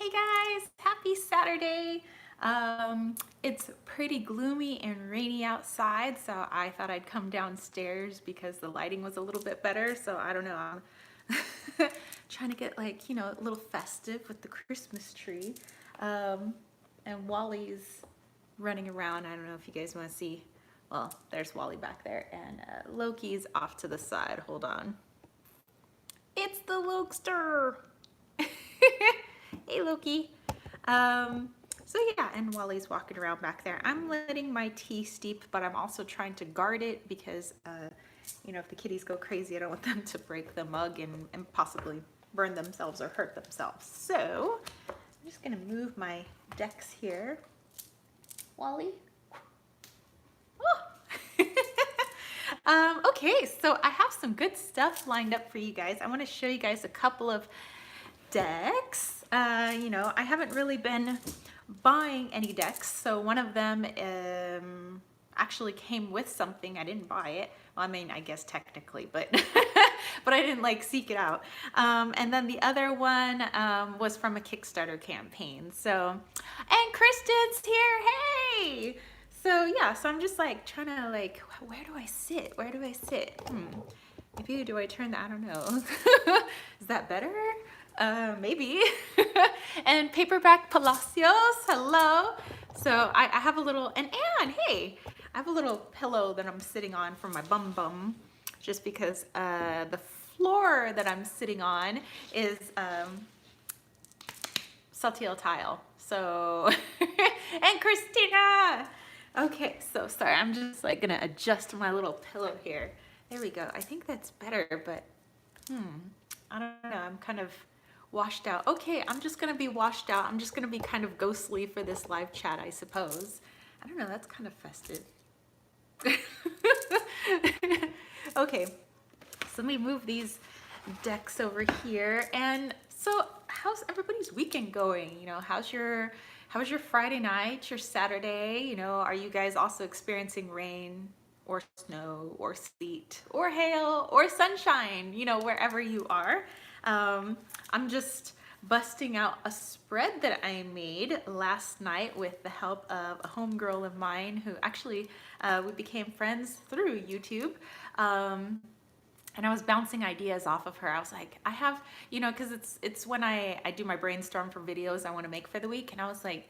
Hey guys, happy Saturday. It's pretty gloomy and rainy outside, so I thought I'd come downstairs because the lighting was a little bit better. So I don't know, I'm trying to get like, a little festive with the Christmas tree. And Wally's running around. I don't know if you guys want to see. Well, there's Wally back there, and Loki's off to the side. Hold on. It's the Lokester. Hey Loki. So yeah, and Wally's walking around back there. I'm letting my tea steep, but I'm also trying to guard it because, if the kitties go crazy, I don't want them to break the mug and possibly burn themselves or hurt themselves. So I'm just gonna move my decks here. Wally? Oh. Okay, so I have some good stuff lined up for you guys. I want to show you guys a couple of decks. I haven't really been buying any decks, so one of them actually came with something. I didn't buy it. Well, I mean, I guess technically, but but I didn't like seek it out. And then the other one was from a Kickstarter campaign. So, and Kristen's here. Hey. So yeah, so I'm just like trying to like, where do I sit? Where do I sit? Maybe do I turn the, I don't know. Is that better? Maybe. And Paperback Palacios, hello. So I have a little, and Anne, hey, I have a little pillow that I'm sitting on for my bum, just because the floor that I'm sitting on is saltillo tile. So, and Christina. Okay, so sorry, I'm just like gonna adjust my little pillow here. There we go. I think that's better, but I don't know. I'm kind of washed out. Okay, I'm just gonna be washed out. I'm just gonna be kind of ghostly for this live chat, I suppose. I don't know, that's kind of festive. Okay, so let me move these decks over here. And so how's everybody's weekend going? How was your Friday night, your Saturday? Are you guys also experiencing rain or snow or sleet or hail or sunshine, wherever you are? I'm just busting out a spread that I made last night with the help of a homegirl of mine who actually we became friends through YouTube. And I was bouncing ideas off of her. I was like, I have, because it's when I do my brainstorm for videos I want to make for the week. And I was like,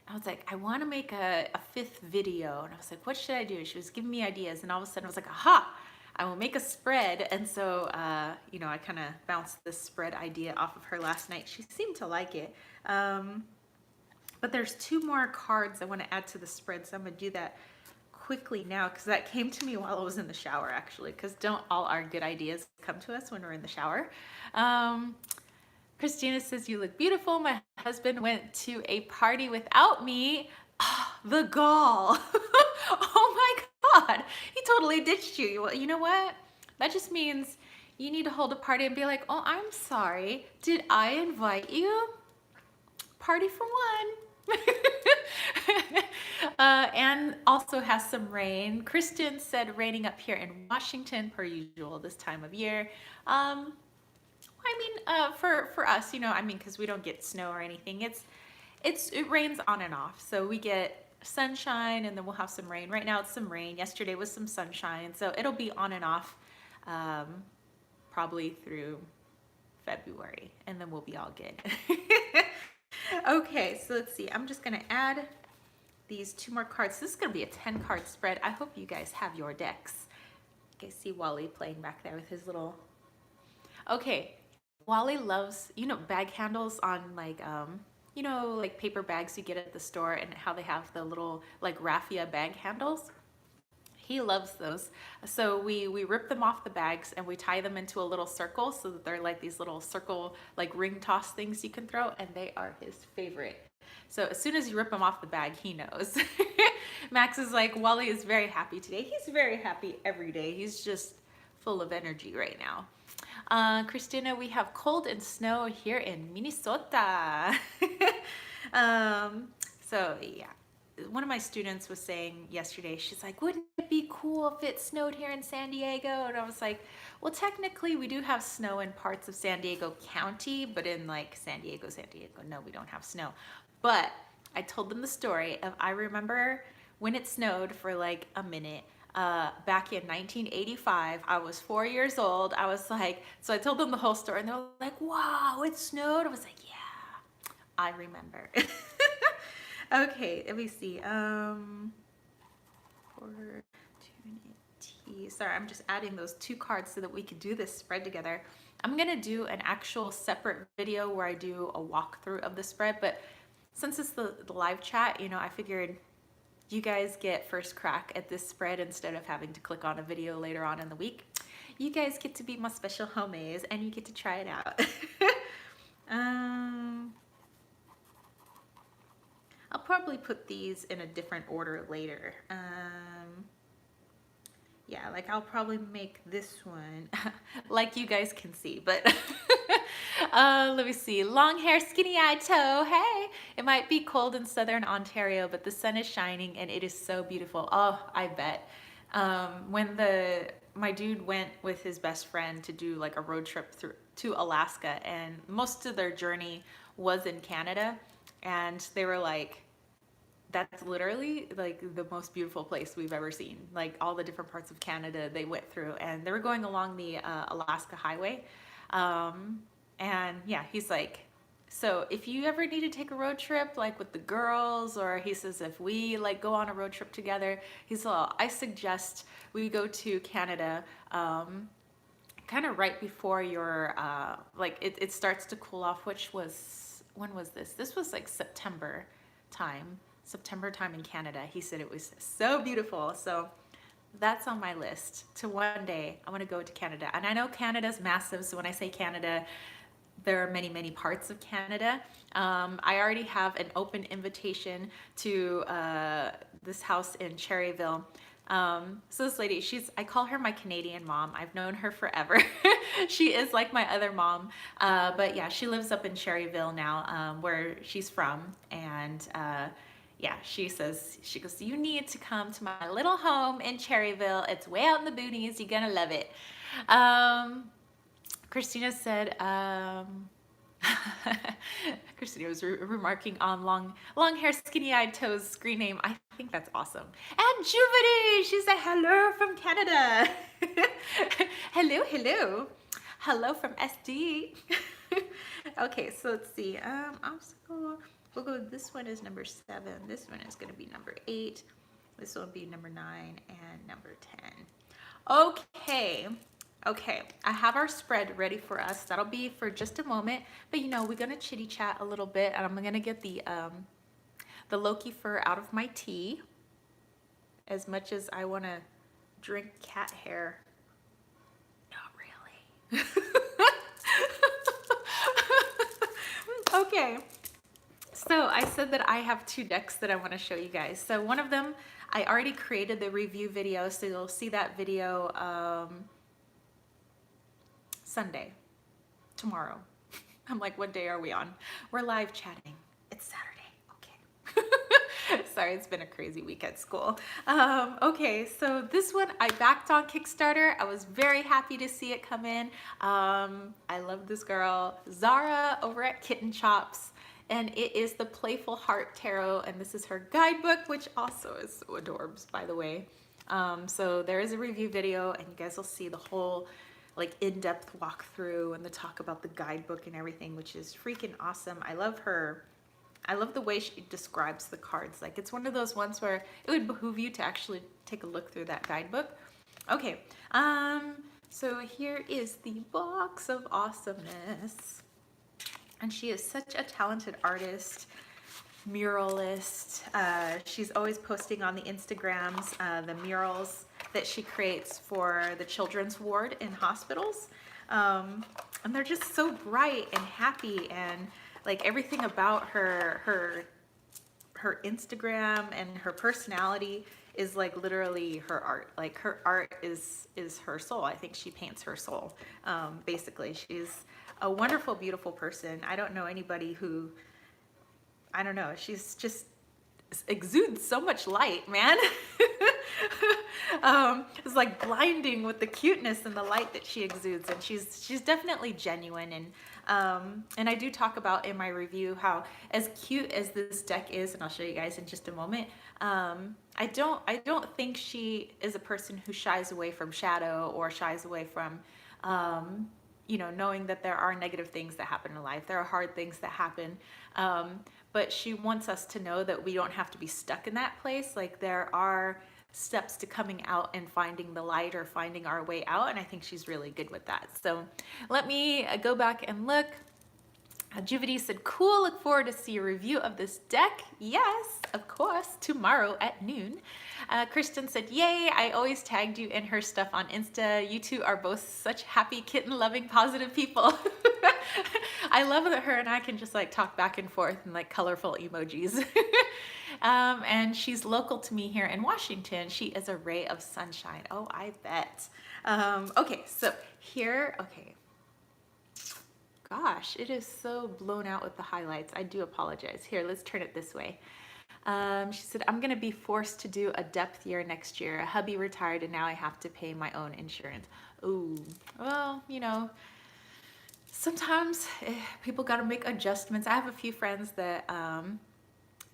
I want to make a fifth video. And I was like, what should I do? She was giving me ideas. And all of a sudden I was like, aha, I will make a spread. And so, I kind of bounced this spread idea off of her last night. She seemed to like it. But there's 2 more cards I want to add to the spread. So I'm going to do that quickly now, because that came to me while I was in the shower, actually, because don't all our good ideas come to us when we're in the shower? Christina says, you look beautiful. My husband went to a party without me. Oh, the gall. Oh my God. He totally ditched you. Well, you know what? That just means you need to hold a party and be like, oh, I'm sorry. Did I invite you? Party for one. And also has some rain. Kristen said raining up here in Washington per usual this time of year. For us, because we don't get snow or anything. It rains on and off. So we get sunshine and then we'll have some rain. Right now it's some rain. Yesterday was some sunshine. So it'll be on and off probably through February, and then we'll be all good. Okay, so let's see. I'm just gonna add these 2 more cards. This is gonna be a 10-card spread. I hope you guys have your decks. Okay, see Wally playing back there with his little. Okay, Wally loves, bag handles on like, like paper bags you get at the store, and how they have the little like raffia bag handles. He loves those. So we rip them off the bags and we tie them into a little circle so that they're like these little circle, like ring toss things you can throw, and they are his favorite. So as soon as you rip them off the bag, he knows. Max is like, Wally is very happy today. He's very happy every day. He's just full of energy right now. Christina, we have cold and snow here in Minnesota. So yeah. One of my students was saying yesterday, she's like, wouldn't it be cool if it snowed here in San Diego? And I was like, Well, technically we do have snow in parts of San Diego County, but in like San Diego, no, we don't have snow. But I told them the story of, I remember when it snowed for like a minute. Back in 1985, I was 4 years old. I was like, so I told them the whole story and they were like, wow, it snowed. I was like, yeah, I remember. Okay, let me see. Opportunity. Sorry, I'm just adding those two cards so that we could do this spread together. I'm gonna do an actual separate video where I do a walkthrough of the spread, but since it's the live chat, you know, I figured you guys get first crack at this spread instead of having to click on a video later on in the week. You guys get to be my special homies and you get to try it out. I'll probably put these in a different order later. Yeah, like I'll probably make this one like you guys can see, but let me see. Long hair, skinny eye toe. Hey, it might be cold in southern Ontario, but the sun is shining and it is so beautiful. Oh, I bet. When my dude went with his best friend to do like a road trip to Alaska, and most of their journey was in Canada, and they were like, that's literally like the most beautiful place we've ever seen. Like all the different parts of Canada they went through, and they were going along the Alaska highway. And yeah, he's like, so if you ever need to take a road trip like with the girls, or he says if we like go on a road trip together, he's like, I suggest we go to Canada kind of right before your like it starts to cool off, which was, when was this? This was like September time in Canada. He said it was so beautiful. So that's on my list to one day I want to go to Canada. And I know Canada's massive, so when I say Canada, there are many, many parts of Canada. I already have an open invitation to this house in Cherryville. So this lady, I call her my Canadian mom. I've known her forever. She is like my other mom. But yeah, she lives up in Cherryville now, where she's from. And yeah, she goes, you need to come to my little home in Cherryville. It's way out in the boonies. You're gonna love it. Christina said, Christina was remarking on long hair, skinny eyed toes screen name. I think that's awesome. And Juvity, she said hello from Canada. Hello from SD. Okay, so let's see. Obstacle. We'll go. This one is number 7. This one is going to be number 8. This will be number 9 and number 10. Okay, I have our spread ready for us. That'll be for just a moment, but you know, we're gonna chitty chat a little bit, and I'm gonna get the Loki fur out of my tea. As much as I wanna drink cat hair, not really. Okay, so I said that I have 2 decks that I wanna show you guys. So one of them, I already created the review video, so you'll see that video Sunday, tomorrow. I'm like, what day are we on? We're live chatting. It's Saturday. Okay. Sorry, it's been a crazy week at school. Okay, so this one I backed on Kickstarter. I was very happy to see it come in. I love this girl, Zara, over at Kitten Chops. And it is the Playful Heart Tarot, and this is her guidebook, which also is so adorbs, by the way. So there is a review video, and you guys will see the whole like in-depth walkthrough and the talk about the guidebook and everything, which is freaking awesome. I love her. I love the way she describes the cards. Like, it's one of those ones where it would behoove you to actually take a look through that guidebook. Okay, so here is the box of awesomeness. And she is such a talented artist, muralist. She's always posting on the Instagrams the murals that she creates for the children's ward in hospitals. And they're just so bright and happy, and like everything about her Instagram and her personality is like literally her art. Like, her art is her soul. I think she paints her soul. Basically, she's a wonderful, beautiful person. I don't know anybody who, I don't know, she's just exudes so much light, man. It's like blinding with the cuteness and the light that she exudes, and she's definitely genuine. And I do talk about in my review how as cute as this deck is, and I'll show you guys in just a moment. I don't think she is a person who shies away from shadow or shies away from knowing that there are negative things that happen in life. There are hard things that happen. But she wants us to know that we don't have to be stuck in that place. Like, there are steps to coming out and finding the light or finding our way out. And I think she's really good with that. So let me go back and look. Juvity said, cool, look forward to see a review of this deck. Yes, of course, tomorrow at noon. Kristen said, yay, I always tagged you in her stuff on Insta. You two are both such happy, kitten-loving, positive people. I love that her and I can just like talk back and forth in like colorful emojis. And she's local to me here in Washington. She is a ray of sunshine. Oh, I bet. Okay, so here, okay. Gosh, it is so blown out with the highlights. I do apologize. Here, let's turn it this way. She said, I'm going to be forced to do a depth year next year. A hubby retired and now I have to pay my own insurance. Ooh, well, sometimes people got to make adjustments. I have a few friends that,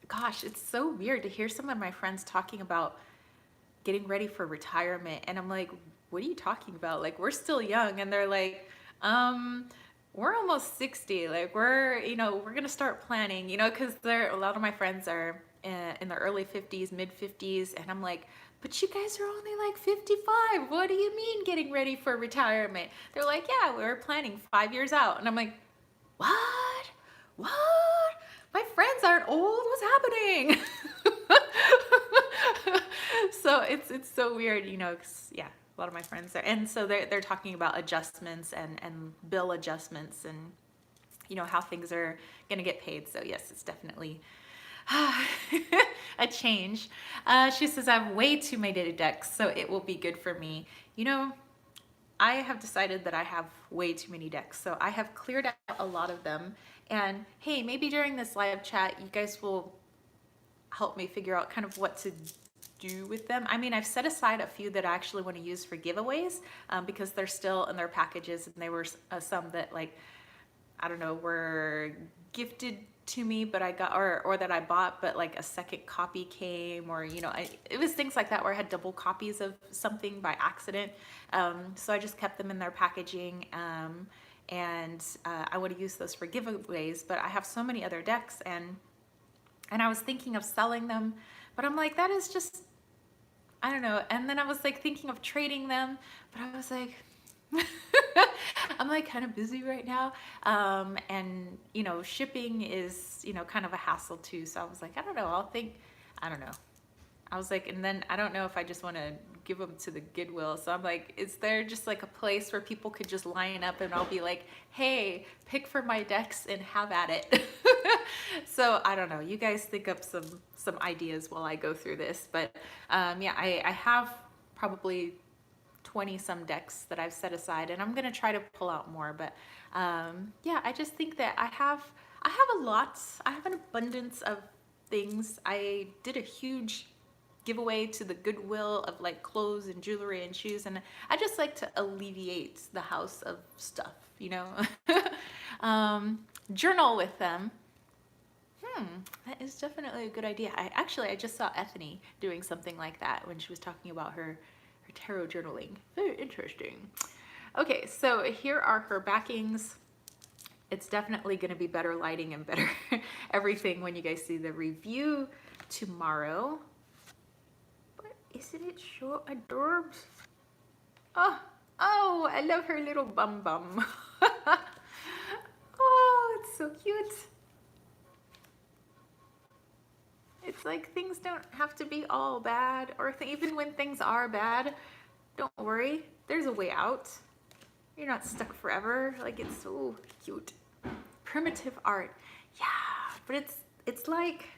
gosh, it's so weird to hear some of my friends talking about getting ready for retirement. And I'm like, what are you talking about? Like, we're still young. And they're like, we're almost 60. Like, we're going to start planning, because a lot of my friends are in their early 50s, mid 50s. And I'm like, but you guys are only like 55. What do you mean getting ready for retirement? They're like, yeah, we're planning 5 years out. And I'm like, what? What? My friends aren't old. What's happening? So it's so weird, 'cause, yeah, a lot of my friends are, and so they're talking about adjustments and bill adjustments and how things are gonna get paid. So yes, it's definitely a change. She says, I have way too many decks, so it will be good for me. I have decided that I have way too many decks, so I have cleared out a lot of them. And hey, maybe during this live chat, you guys will help me figure out kind of what to do with them. I mean, I've set aside a few that I actually want to use for giveaways because they're still in their packages, and they were some that, like, I don't know, were gifted to me, but I got, or that I bought, but like a second copy came, or it was things like that where I had double copies of something by accident. So I just kept them in their packaging, and I want to use those for giveaways. But I have so many other decks, and I was thinking of selling them, but I'm like, that is just, I don't know. And then I was like thinking of trading them, but I was like, I'm like kind of busy right now. And shipping is, kind of a hassle too. So I was like, I don't know. I don't know. I was like, and then I don't know if I just want to give them to the Goodwill. So I'm like, is there just like a place where people could just line up and I'll be like, hey, pick for my decks and have at it. So I don't know. You guys think up some ideas while I go through this. But yeah, I have probably 20 some decks that I've set aside, and I'm going to try to pull out more. But yeah, I just think that I have a lot. I have an abundance of things. I did a huge giveaway to the Goodwill of like clothes and jewelry and shoes, and I just like to alleviate the house of stuff, journal with them. That is definitely a good idea. I just saw Ethany doing something like that when she was talking about her tarot journaling. Very interesting. Okay, so here are her backings. It's definitely going to be better lighting and better everything when you guys see the review tomorrow. But isn't it so adorable? Oh, I love her little bum bum. Oh, it's so cute. It's like things don't have to be all bad, or even when things are bad, don't worry, there's a way out. You're not stuck forever. Like, it's so cute. Primitive art. Yeah, but it's like,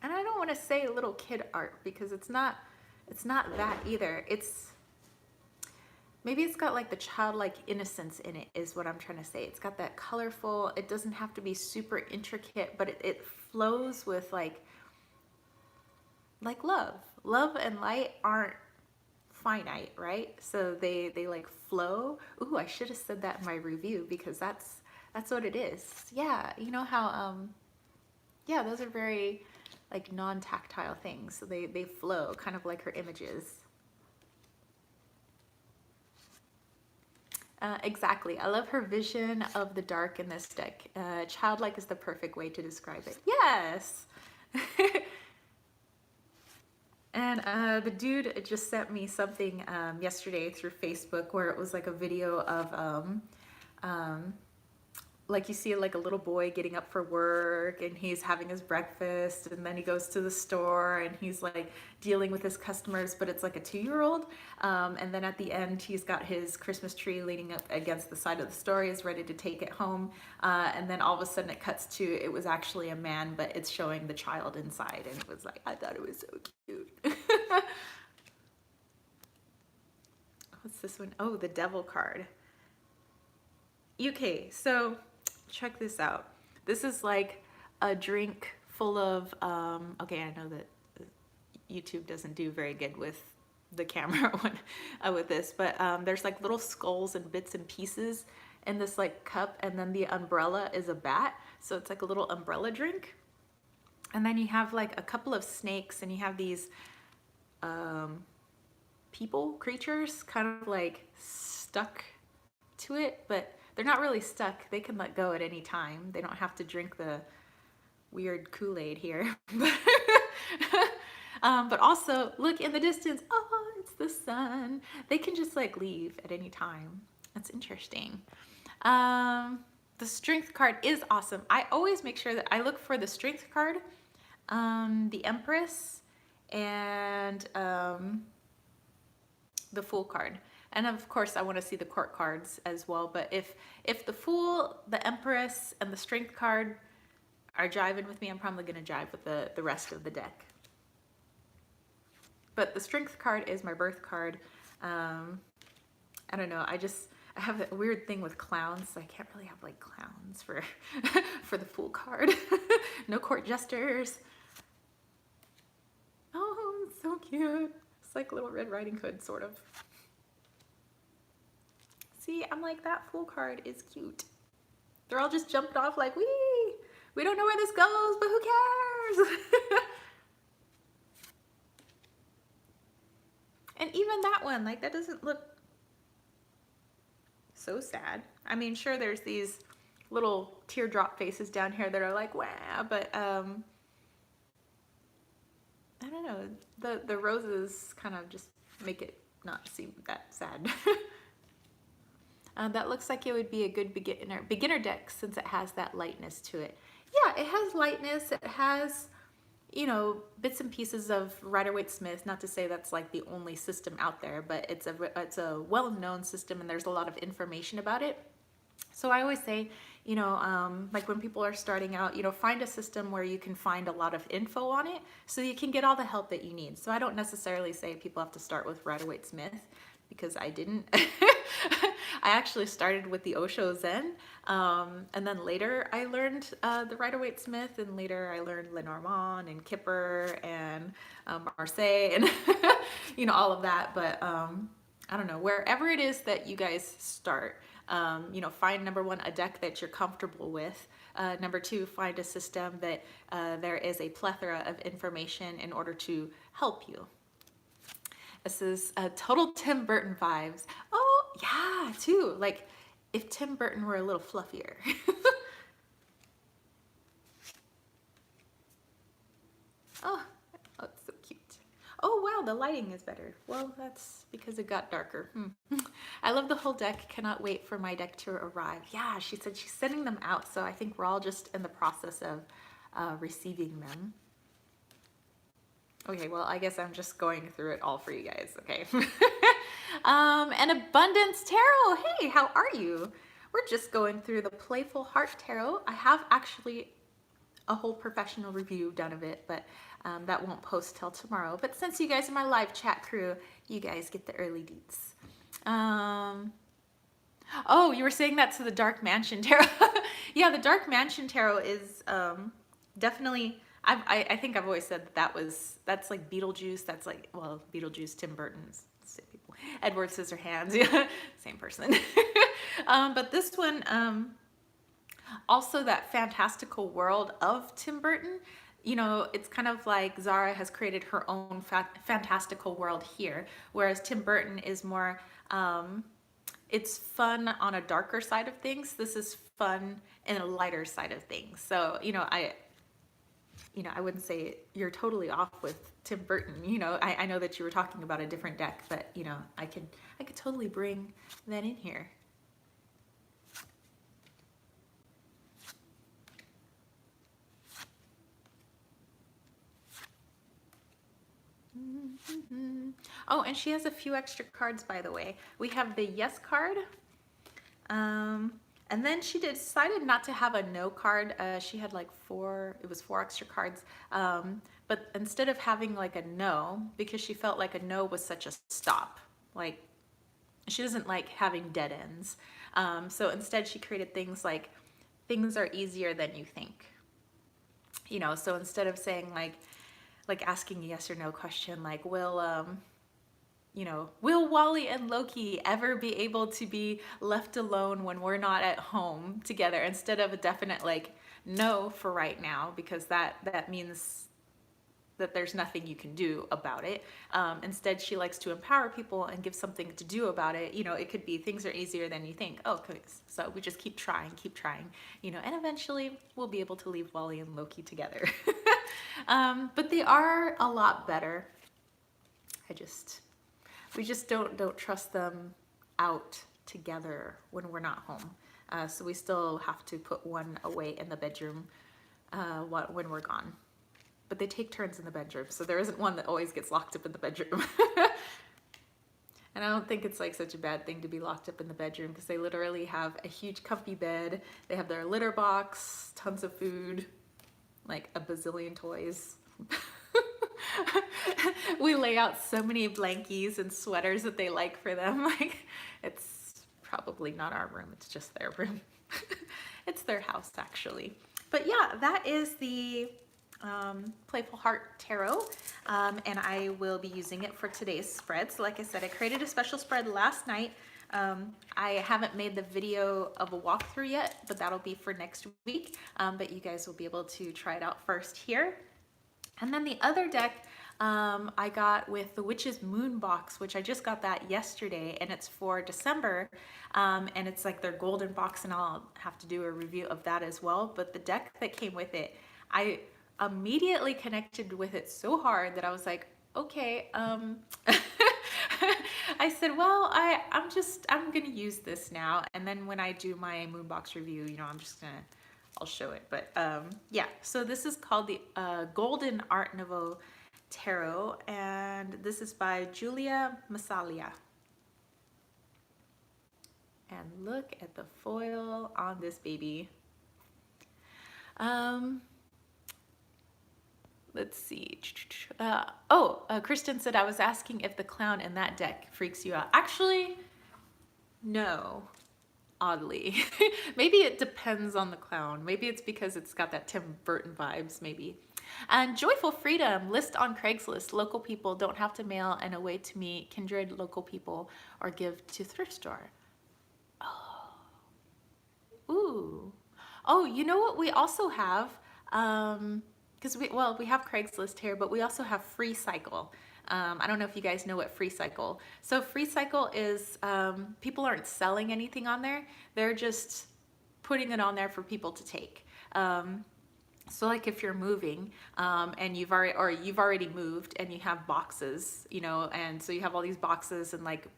and I don't want to say little kid art because it's not that either. Maybe it's got like the childlike innocence in it is what I'm trying to say. It's got that colorful, it doesn't have to be super intricate, but it flows with like like love. Love and light aren't finite, right? So they like flow. Ooh, I should have said that in my review because that's what it is. Yeah, you know how yeah, those are very like non-tactile things. So they flow kind of like her images. Exactly. I love her vision of the dark in this deck. Childlike is the perfect way to describe it. Yes. And the dude just sent me something yesterday through Facebook where it was like a video of um, like you see like a little boy getting up for work and he's having his breakfast and then he goes to the store and he's like dealing with his customers, but it's like a 2-year-old. And then at the end, he's got his Christmas tree leaning up against the side of the store. He's ready to take it home. And then all of a sudden it cuts to, it was actually a man, but it's showing the child inside. And it was like, I thought it was so cute. What's this one? Oh, the devil card. Okay, so check this out. This is like a drink full of, okay, I know that YouTube doesn't do very good with the camera with this, but there's like little skulls and bits and pieces in this like cup, and then the umbrella is a bat, so it's like a little umbrella drink. And then you have like a couple of snakes, and you have these people, creatures, kind of like stuck to it, but they're not really stuck. They can let go at any time. They don't have to drink the weird Kool-Aid here. But also, look in the distance. Oh, it's the sun. They can just like leave at any time. That's interesting. The strength card is awesome. I always make sure that I look for the strength card, the Empress, and the Fool card. And of course, I want to see the court cards as well. But if the Fool, the Empress, and the Strength card are jiving with me, I'm probably going to jive with the rest of the deck. But the Strength card is my birth card. I don't know. I have a weird thing with clowns, so I can't really have like clowns for for the Fool card. No court jesters. Oh, it's so cute. It's like Little Red Riding Hood, sort of. See, I'm like, that Fool card is cute. They're all just jumped off like, wee! We don't know where this goes, but who cares? And even that one, like, that doesn't look so sad. I mean, sure, there's these little teardrop faces down here that are like, wow, but I don't know. The roses kind of just make it not seem that sad. That looks like it would be a good beginner deck since it has that lightness to it. Yeah, it has lightness. It has, you know, bits and pieces of Rider-Waite-Smith. Not to say that's like the only system out there, but it's a well-known system and there's a lot of information about it. So I always say, you know, like when people are starting out, you know, find a system where you can find a lot of info on it so you can get all the help that you need. So I don't necessarily say people have to start with Rider-Waite-Smith, because I didn't. I actually started with the Osho Zen, and then later I learned the Rider-Waite-Smith, and later I learned Lenormand and Kipper and Marseille and you know, all of that. But I don't know, wherever it is that you guys start, you know, find number one, a deck that you're comfortable with. Number two, find a system that there is a plethora of information in order to help you. This is total Tim Burton vibes. Oh, yeah, too. Like, if Tim Burton were a little fluffier. Oh, it's so cute. Oh, wow, the lighting is better. Well, that's because it got darker. I love the whole deck. Cannot wait for my deck to arrive. Yeah, she said she's sending them out, so I think we're all just in the process of receiving them. Okay, well, I guess I'm just going through it all for you guys, okay? And Abundance Tarot, hey, how are you? We're just going through the Playful Heart Tarot. I have actually a whole professional review done of it, but that won't post till tomorrow. But since you guys are my live chat crew, you guys get the early deets. Oh, you were saying that to the Dark Mansion Tarot. Yeah, the Dark Mansion Tarot is definitely... I think I've always said that's like Beetlejuice. That's like, well, Beetlejuice, Tim Burton's, same people. Edward Scissorhands, yeah, same person. But this one, also that fantastical world of Tim Burton. You know, it's kind of like Zara has created her own fantastical world here, whereas Tim Burton is more, it's fun on a darker side of things. This is fun in a lighter side of things. So, I wouldn't say you're totally off with Tim Burton. I know that you were talking about a different deck, but I could totally bring that in here. Oh, and she has a few extra cards, by the way. We have the yes card. And then she decided not to have a no card. She had like four extra cards. But instead of having like a no, because she felt like a no was such a stop, like she doesn't like having dead ends. So instead she created things like, things are easier than you think. So instead of saying like asking a yes or no question, like will Wally and Loki ever be able to be left alone when we're not at home together, instead of a definite like no for right now, because that means that there's nothing you can do about it. Instead, she likes to empower people and give something to do about it. It could be things are easier than you think. Oh, so we just keep trying, and eventually we'll be able to leave Wally and Loki together. But they are a lot better. We just don't trust them out together when we're not home. So we still have to put one away in the bedroom when we're gone. But they take turns in the bedroom, so there isn't one that always gets locked up in the bedroom. And I don't think it's like such a bad thing to be locked up in the bedroom, because they literally have a huge comfy bed. They have their litter box, tons of food, like a bazillion toys. We lay out so many blankies and sweaters that they like for them. Like, it's probably not our room, it's just their room. It's their house, actually. But yeah, that is the Playful Heart Tarot, and I will be using it for today's spread. So like I said, I created a special spread last night. I haven't made the video of a walkthrough yet, but that'll be for next week. But you guys will be able to try it out first here. And then the other deck I got with the Witch's Moon box, which I just got that yesterday, and it's for December, and it's like their golden box, and I'll have to do a review of that as well. But the deck that came with it, I immediately connected with it so hard that I was like, okay, I said, well, I'm gonna use this now, and then when I do my Moonbox review, I'll show it. But yeah, so this is called the Golden Art Nouveau Tarot, and this is by Julia Massalia. And look at the foil on this baby. Let's see. Kristen said I was asking if the clown in that deck freaks you out. Actually, no. Oddly. Maybe it depends on the clown. Maybe it's because it's got that Tim Burton vibes, maybe. And Joyful Freedom, list on Craigslist. Local people don't have to mail, and a way to meet kindred local people or give to thrift store. Oh. Ooh. Oh, you know what we also have? Because we have Craigslist here, but we also have Free Cycle. I don't know if you guys know what Free Cycle. So Free Cycle is, people aren't selling anything on there. They're just putting it on there for people to take. So like if you're moving, and you've already moved and you have boxes, and so you have all these boxes and like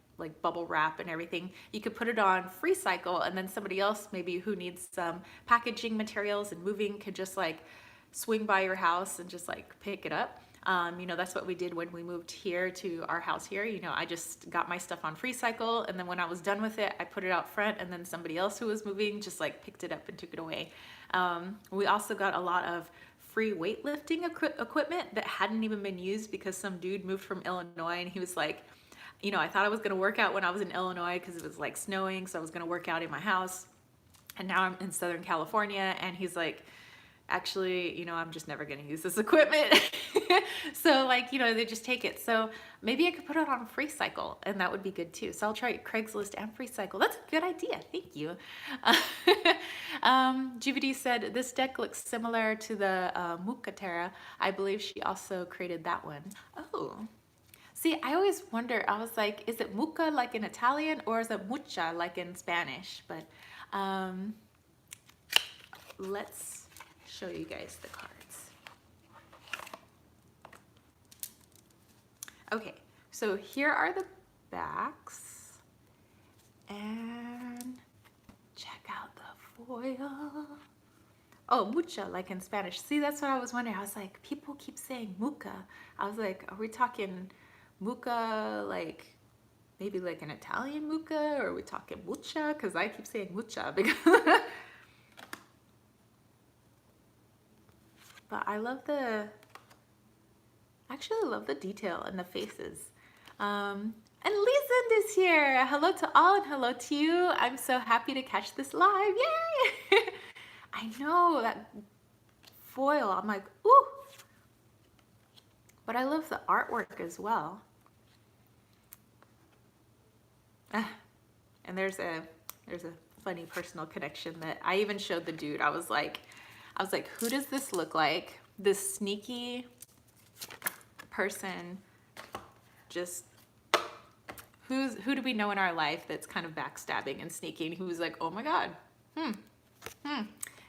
bubble wrap and everything, you could put it on Free Cycle, and then somebody else maybe who needs some packaging materials and moving could just like swing by your house and just like pick it up. That's what we did when we moved here to our house here. I just got my stuff on Free Cycle, and then when I was done with it, I put it out front, and then somebody else who was moving just like picked it up and took it away. We also got a lot of free weightlifting equipment that hadn't even been used, because some dude moved from Illinois, and he was like, I thought I was gonna work out when I was in Illinois because it was like snowing, so I was gonna work out in my house, and now I'm in Southern California, and he's like, actually, I'm just never going to use this equipment. So like, they just take it. So maybe I could put it on Free Cycle and that would be good too. So I'll try Craigslist and Free Cycle. That's a good idea. Thank you. GVD said, this deck looks similar to the Mucatera. I believe she also created that one. Oh, see, I always wonder, I was like, is it mucca like in Italian or is it mucha like in Spanish? But let's show you guys the cards. Okay, so here are the backs, and check out the foil. Oh, mucha, like in Spanish. See, that's what I was wondering. I was like, people keep saying muca. I was like, are we talking muca like maybe like an Italian muca, or are we talking mucha? Because I keep saying mucha because but I love actually love the detail in the faces. And Leeson is here. Hello to all and hello to you. I'm so happy to catch this live. Yay! I know that foil. I'm like, ooh. But I love the artwork as well. And there's a funny personal connection that I even showed the dude. I was like, who does this look like? This sneaky person, just who do we know in our life that's kind of backstabbing and sneaking? Who's like, oh my God,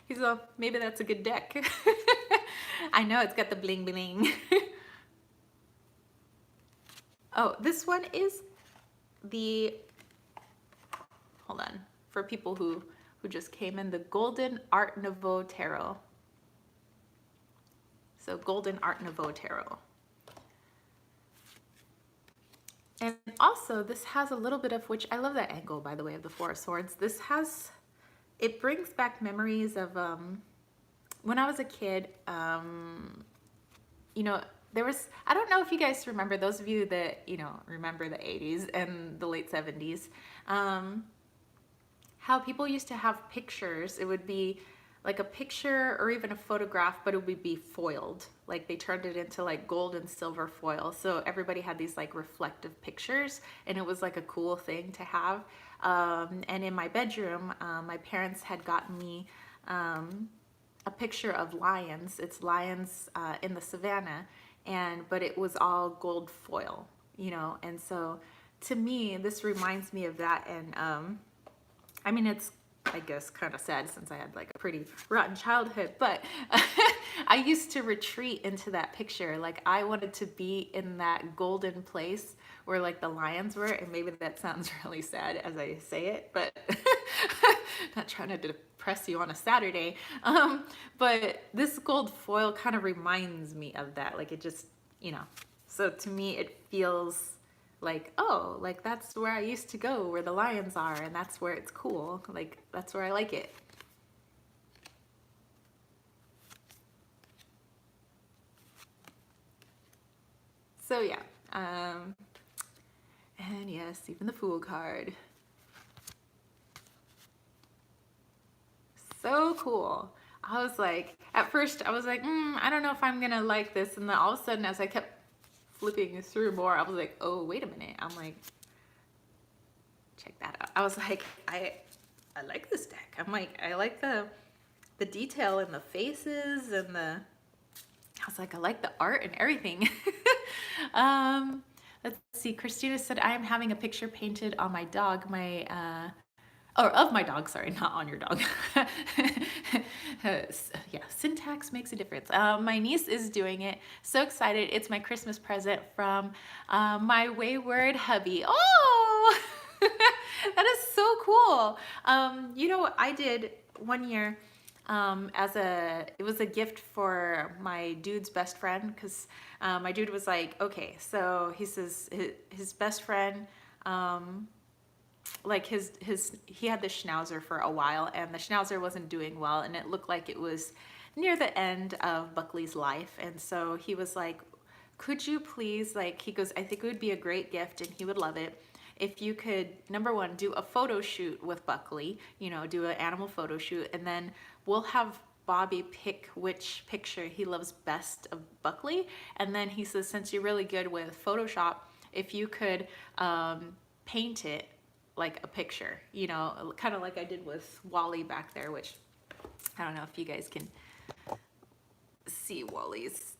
He's like, maybe that's a good deck. I know it's got the bling bling. Oh, this one is the, hold on, for people who just came in, the Golden Art Nouveau Tarot. So Golden Art Nouveau Tarot. And also this has a little bit of, which I love that angle, by the way, of the Four of Swords. This has, it brings back memories of when I was a kid. There was, I don't know if you guys remember, those of you that, remember the 80s and the late 70s, how people used to have pictures. It would be like a picture or even a photograph, but it would be foiled. Like they turned it into like gold and silver foil. So everybody had these like reflective pictures, and it was like a cool thing to have. And in my bedroom, my parents had gotten me a picture of lions. It's lions in the savannah, but it was all gold foil, and so to me, this reminds me of that. And I mean, it's, I guess, kind of sad since I had like a pretty rotten childhood, but I used to retreat into that picture. Like I wanted to be in that golden place where like the lions were, and maybe that sounds really sad as I say it, but not trying to depress you on a Saturday. But this gold foil kind of reminds me of that. Like it just, so to me it feels like, oh, like that's where I used to go, where the lions are, and that's where it's cool. Like that's where I like it. So yeah, and yes, even the Fool card. So cool. I was like, at first I was like, I don't know if I'm gonna like this, and then all of a sudden as I kept flipping through more, I was like, oh, wait a minute. I'm like, check that out. I was like, I like this deck. I'm like, I like the detail in the faces and I was like, I like the art and everything. Let's see. Christina said, I am having a picture painted on my dog. Or of my dog, sorry, not on your dog. Yeah, syntax makes a difference. My niece is doing it. So excited. It's my Christmas present from my wayward hubby. Oh, that is so cool. I did one year it was a gift for my dude's best friend, because my dude was like, okay, so he says his best friend, like he had this schnauzer for a while, and the schnauzer wasn't doing well, and it looked like it was near the end of Buckley's life. And so he was like, could you please, like, he goes, I think it would be a great gift and he would love it if you could, number one, do a photo shoot with Buckley, do an animal photo shoot, and then we'll have Bobby pick which picture he loves best of Buckley. And then he says, since you're really good with Photoshop, if you could paint it like a picture, you know, kind of like I did with Wally back there, which I don't know if you guys can see Wally's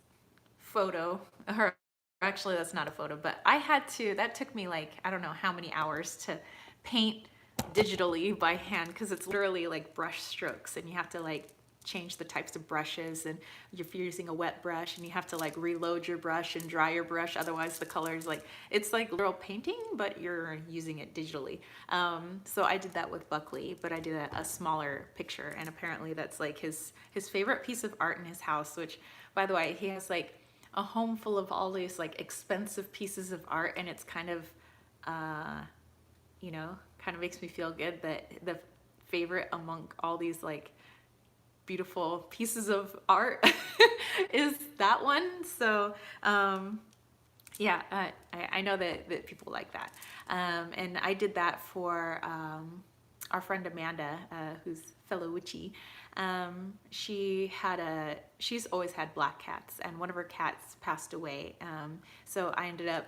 photo. Or actually, that's not a photo, but I had to, that took me like, I don't know how many hours to paint digitally by hand, because it's literally like brush strokes and you have to like change the types of brushes, and if you're using a wet brush and you have to like reload your brush and dry your brush, otherwise the colors, like, it's like literal painting but you're using it digitally. So I did that with Buckley, but I did a smaller picture, and apparently that's like his favorite piece of art in his house, which, by the way, he has like a home full of all these like expensive pieces of art, and it's kind of you know, kind of makes me feel good that the favorite among all these like beautiful pieces of art is that one. So yeah, I know that people like that. And I did that for our friend Amanda, who's fellow witchy. She's always had black cats, and one of her cats passed away. So I ended up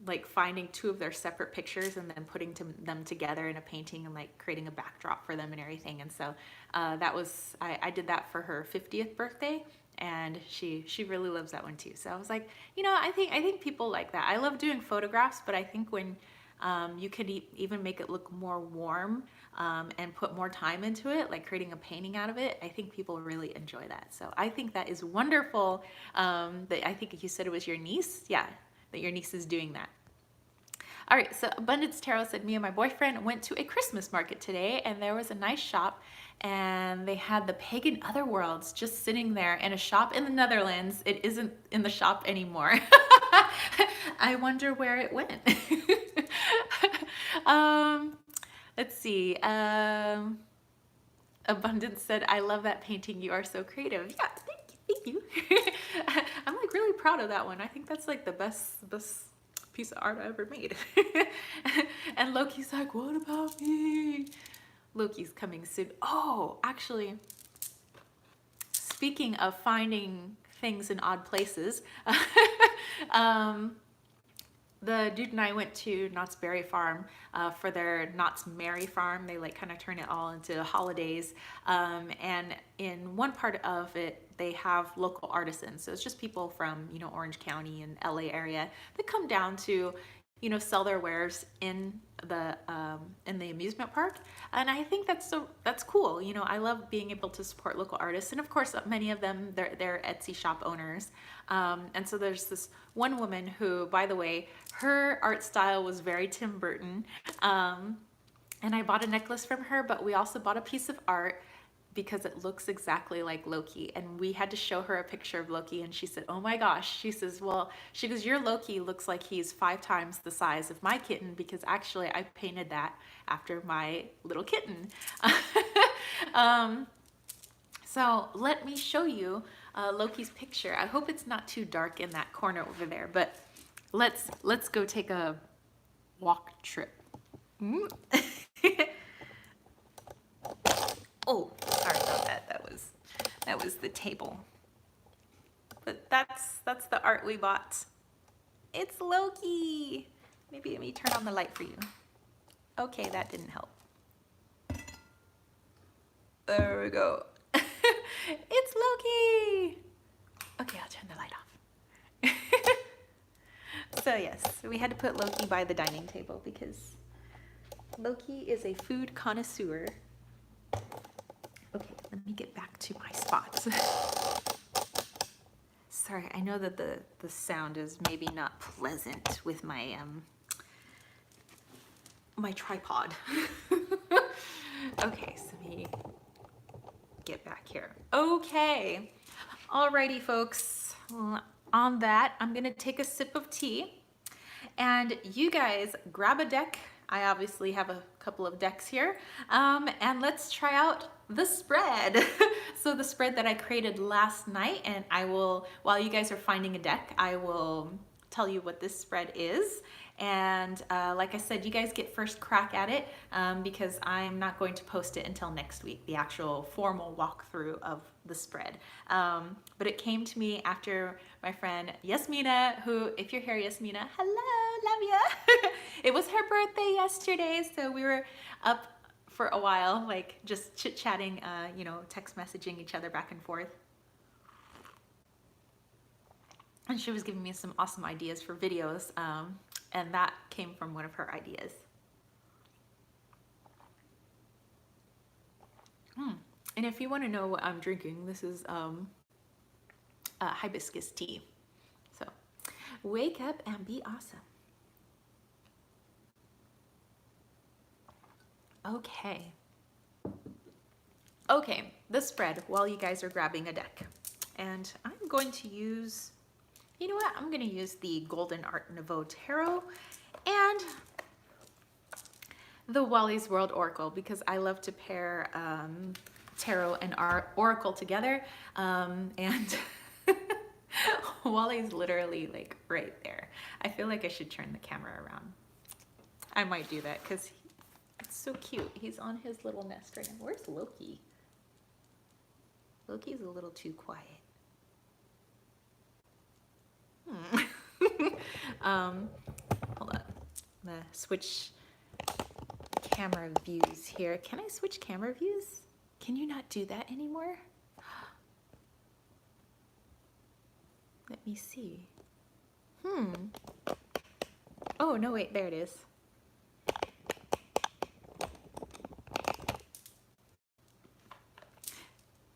like finding two of their separate pictures and then putting them together in a painting and like creating a backdrop for them and everything. And so that was, I did that for her 50th birthday, and she really loves that one too. So I was like, you know, I think people like that. I love doing photographs, but I think when you could even make it look more warm and put more time into it, like creating a painting out of it, I think people really enjoy that. So I think that is wonderful. That I think you said it was your niece. Yeah, that your niece is doing that. All right, so Abundance Tarot said, me and my boyfriend went to a Christmas market today, and there was a nice shop, and they had the Pagan Otherworlds just sitting there in a shop in the Netherlands. It isn't in the shop anymore. I wonder where it went. Let's see. Abundance said, I love that painting. You are so creative. Yeah, thank you. I'm like really proud of that one. I think that's like the best piece of art I ever made. And Loki's like, what about me? Loki's coming soon. Oh, actually, speaking of finding things in odd places, the dude and I went to Knott's Berry Farm for their Knott's Merry Farm. They like kind of turn it all into holidays. And in one part of it, they have local artisans. So it's just people from, you know, Orange County and LA area that come down to, you know, sell their wares in the amusement park. And I think that's cool. You know, I love being able to support local artists. And of course, many of them, they're Etsy shop owners. And so there's this one woman who, by the way, her art style was very Tim Burton. And I bought a necklace from her, but we also bought a piece of art because it looks exactly like Loki. And we had to show her a picture of Loki, and she said, oh my gosh. She says, well, she goes, your Loki looks like he's 5 times the size of my kitten, because actually I painted that after my little kitten. So let me show you Loki's picture. I hope it's not too dark in that corner over there, but let's go take a walk trip. Oh, sorry about that. That was the table. But that's the art we bought. It's Loki. Maybe let me turn on the light for you. Okay, that didn't help. There we go. It's Loki. Okay, I'll turn the light off. So yes, we had to put Loki by the dining table because Loki is a food connoisseur. Okay, let me get back to my spots. Sorry, I know that the sound is maybe not pleasant with my my tripod. Okay, so let me get back here. Okay, alrighty folks, on that I'm gonna take a sip of tea, and you guys grab a deck. I obviously have a couple of decks here, and let's try out the spread. So the spread that I created last night, and I will, while you guys are finding a deck, I will tell you what this spread is, And like I said, you guys get first crack at it because I'm not going to post it until next week, the actual formal walkthrough of the spread. But it came to me after my friend Yasmina, who, if you're here, Yasmina, hello, love ya. It was her birthday yesterday, so we were up for a while, like just chit-chatting, you know, text messaging each other back and forth. And she was giving me some awesome ideas for videos, and that came from one of her ideas. And if you want to know what I'm drinking, this is hibiscus tea. So wake up and be awesome. Okay, the spread while you guys are grabbing a deck. And I'm going to use, you know what? I'm going to use the Golden Art Nouveau Tarot and the Wally's World Oracle because I love to pair tarot and oracle together. And Wally's literally like right there. I feel like I should turn the camera around. I might do that because it's so cute. He's on his little nest right now. Where's Loki? Loki's a little too quiet. Hold on. I'm gonna switch camera views here. Can I switch camera views? Can you not do that anymore? Let me see. Oh, no, wait, there it is.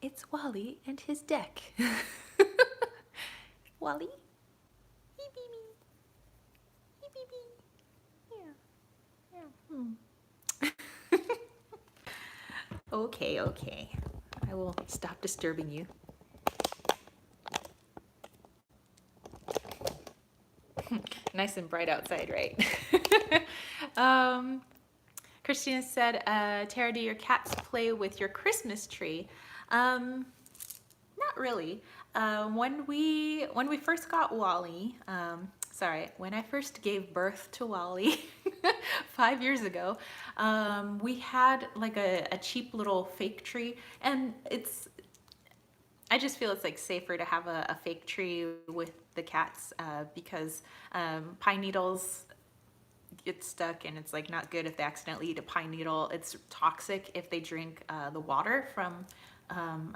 It's Wally and his deck. Wally? Okay. I will stop disturbing you. Nice and bright outside, right? Christina said, Tara, do your cats play with your Christmas tree? Not really. When we first got Wally, when I first gave birth to Wally 5 years ago, we had like a cheap little fake tree, and I just feel it's like safer to have a fake tree with the cats because pine needles get stuck, and it's like not good if they accidentally eat a pine needle. It's toxic if they drink the water from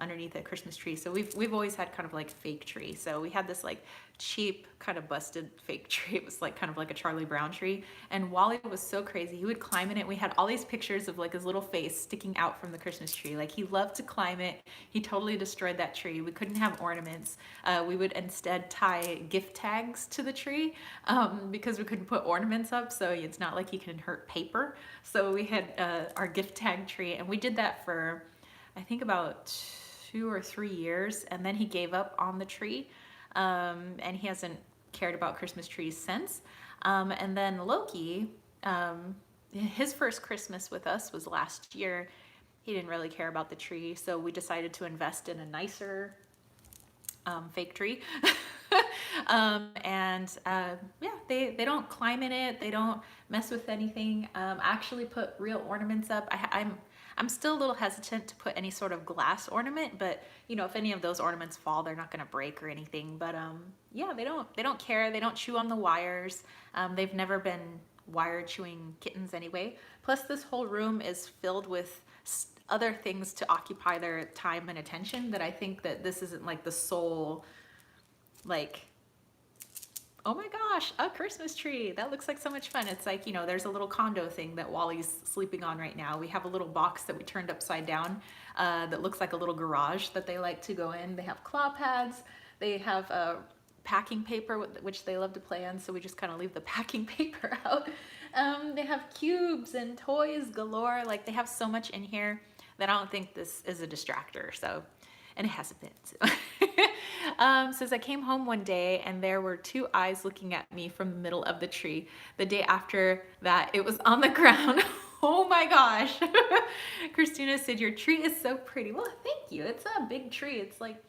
underneath a Christmas tree. So we've always had kind of like fake tree. So we had this like cheap kind of busted fake tree. It was like kind of like a Charlie Brown tree. And Wally was so crazy. He would climb in it. We had all these pictures of like his little face sticking out from the Christmas tree. Like he loved to climb it. He totally destroyed that tree. We couldn't have ornaments. We would instead tie gift tags to the tree because we couldn't put ornaments up. So it's not like he can hurt paper. So we had our gift tag tree, and we did that for I think about 2 or 3 years, and then he gave up on the tree, and he hasn't cared about Christmas trees since. And then Loki, his first Christmas with us was last year. He didn't really care about the tree, so we decided to invest in a nicer fake tree. Yeah, they don't climb in it. They don't mess with anything. Actually put real ornaments up. I'm still a little hesitant to put any sort of glass ornament, but you know, if any of those ornaments fall, they're not going to break or anything. But yeah, they don't care. They don't chew on the wires. They've never been wire chewing kittens anyway. Plus, this whole room is filled with other things to occupy their time and attention that I think that this isn't like the sole, like, oh my gosh, a Christmas tree. That looks like so much fun. It's like, you know, there's a little condo thing that Wally's sleeping on right now. We have a little box that we turned upside down that looks like a little garage that they like to go in. They have claw pads. They have packing paper, which they love to play on, so we just kind of leave the packing paper out. They have cubes and toys galore. Like, they have so much in here that I don't think this is a distractor. So, and it hasn't been. So. Says, I came home one day and there were 2 eyes looking at me from the middle of the tree. The day after that, it was on the ground. Oh my gosh. Christina said, your tree is so pretty. Well, thank you. It's a big tree. It's like,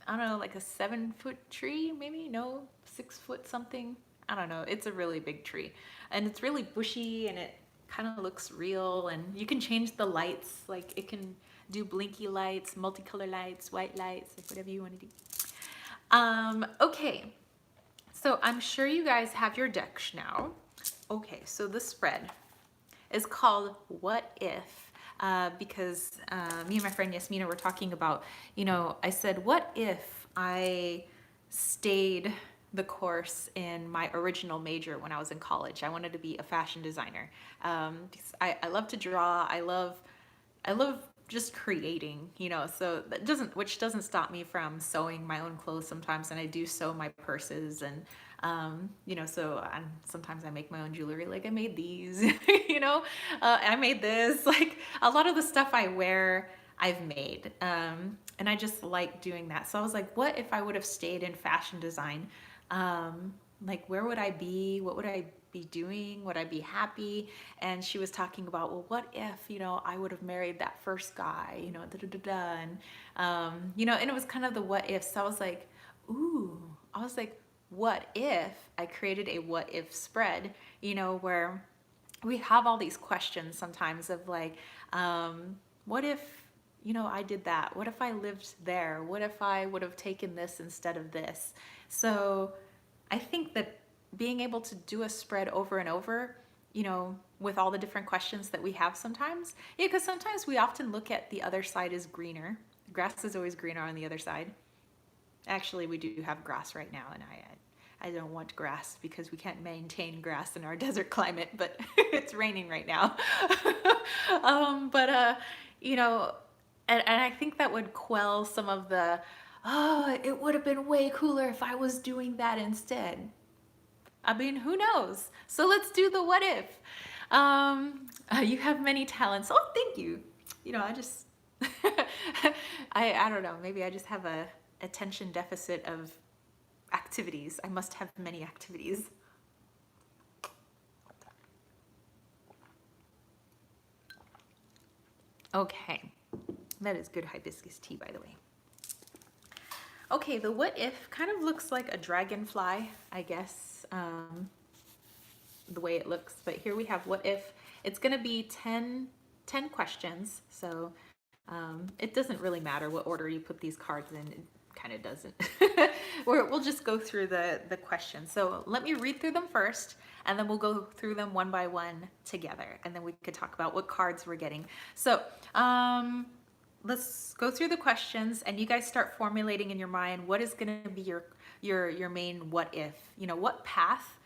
I don't know, like a 7-foot tree, maybe? No, 6 foot something. I don't know. It's a really big tree, and it's really bushy, and it kind of looks real. And you can change the lights. Like it can do blinky lights, multicolor lights, white lights, like whatever you want to do. Okay, so I'm sure you guys have your decks now. Okay, so the spread is called What If? Because me and my friend Yasmina were talking about, I said, what if I stayed the course in my original major when I was in college? I wanted to be a fashion designer. Because I love to draw. I love just creating, so which doesn't stop me from sewing my own clothes sometimes, and I do sew my purses, and so sometimes I make my own jewelry, like I made these, I made this, like a lot of the stuff I wear I've made, and I just like doing that. So I was like, what if I would have stayed in fashion design? Like, where would I be? What would I be doing? Would I be happy? And she was talking about, well, what if, I would have married that first guy, da da da da. And, and it was kind of the what if. So I was like, ooh, what if I created a what if spread, where we have all these questions sometimes of like, what if, I did that? What if I lived there? What if I would have taken this instead of this? So I think that being able to do a spread over and over, with all the different questions that we have sometimes, because sometimes we often look at the other side as greener. Grass is always greener on the other side. Actually, we do have grass right now, and I don't want grass because we can't maintain grass in our desert climate, but it's raining right now. But and I think that would quell some of the, oh, it would have been way cooler if I was doing that instead. I mean, who knows? So let's do the what if. You have many talents. Oh, thank you. I just, I don't know. Maybe I just have a attention deficit of activities. I must have many activities. Okay, that is good hibiscus tea, by the way. Okay, the what if kind of looks like a dragonfly, I guess, the way it looks. But here we have what if. It's going to be 10 questions. So it doesn't really matter what order you put these cards in. It kind of doesn't. We'll just go through the questions. So let me read through them first, and then we'll go through them one by one together, and then we could talk about what cards we're getting. So let's go through the questions, and you guys start formulating in your mind what is going to be your main what if. What path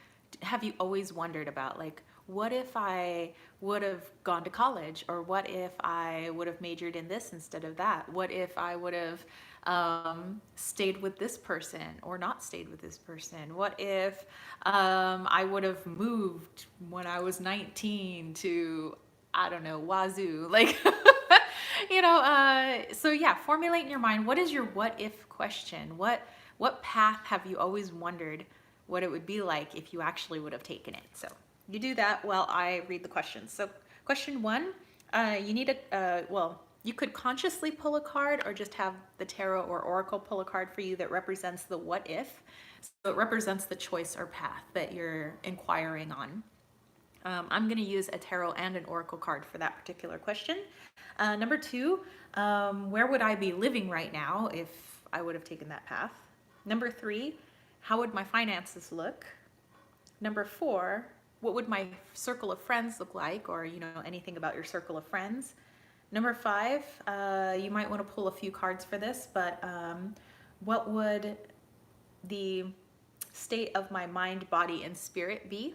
have you always wondered about? Like, what if I would have gone to college? Or what if I would have majored in this instead of that? What if I would have stayed with this person or not stayed with this person? What if I would have moved when I was 19 to, I don't know, Wazoo? Like, so yeah, formulate in your mind, what is your what if question? What path have you always wondered what it would be like if you actually would have taken it? So you do that while I read the questions. So question one, you need you could consciously pull a card or just have the tarot or oracle pull a card for you that represents the what if. So it represents the choice or path that you're inquiring on. I'm going to use a tarot and an oracle card for that particular question. Number two, where would I be living right now if I would have taken that path? Number three, how would my finances look? Number four, what would my circle of friends look like, or anything about your circle of friends? Number five, you might want to pull a few cards for this, but what would the state of my mind, body, and spirit be?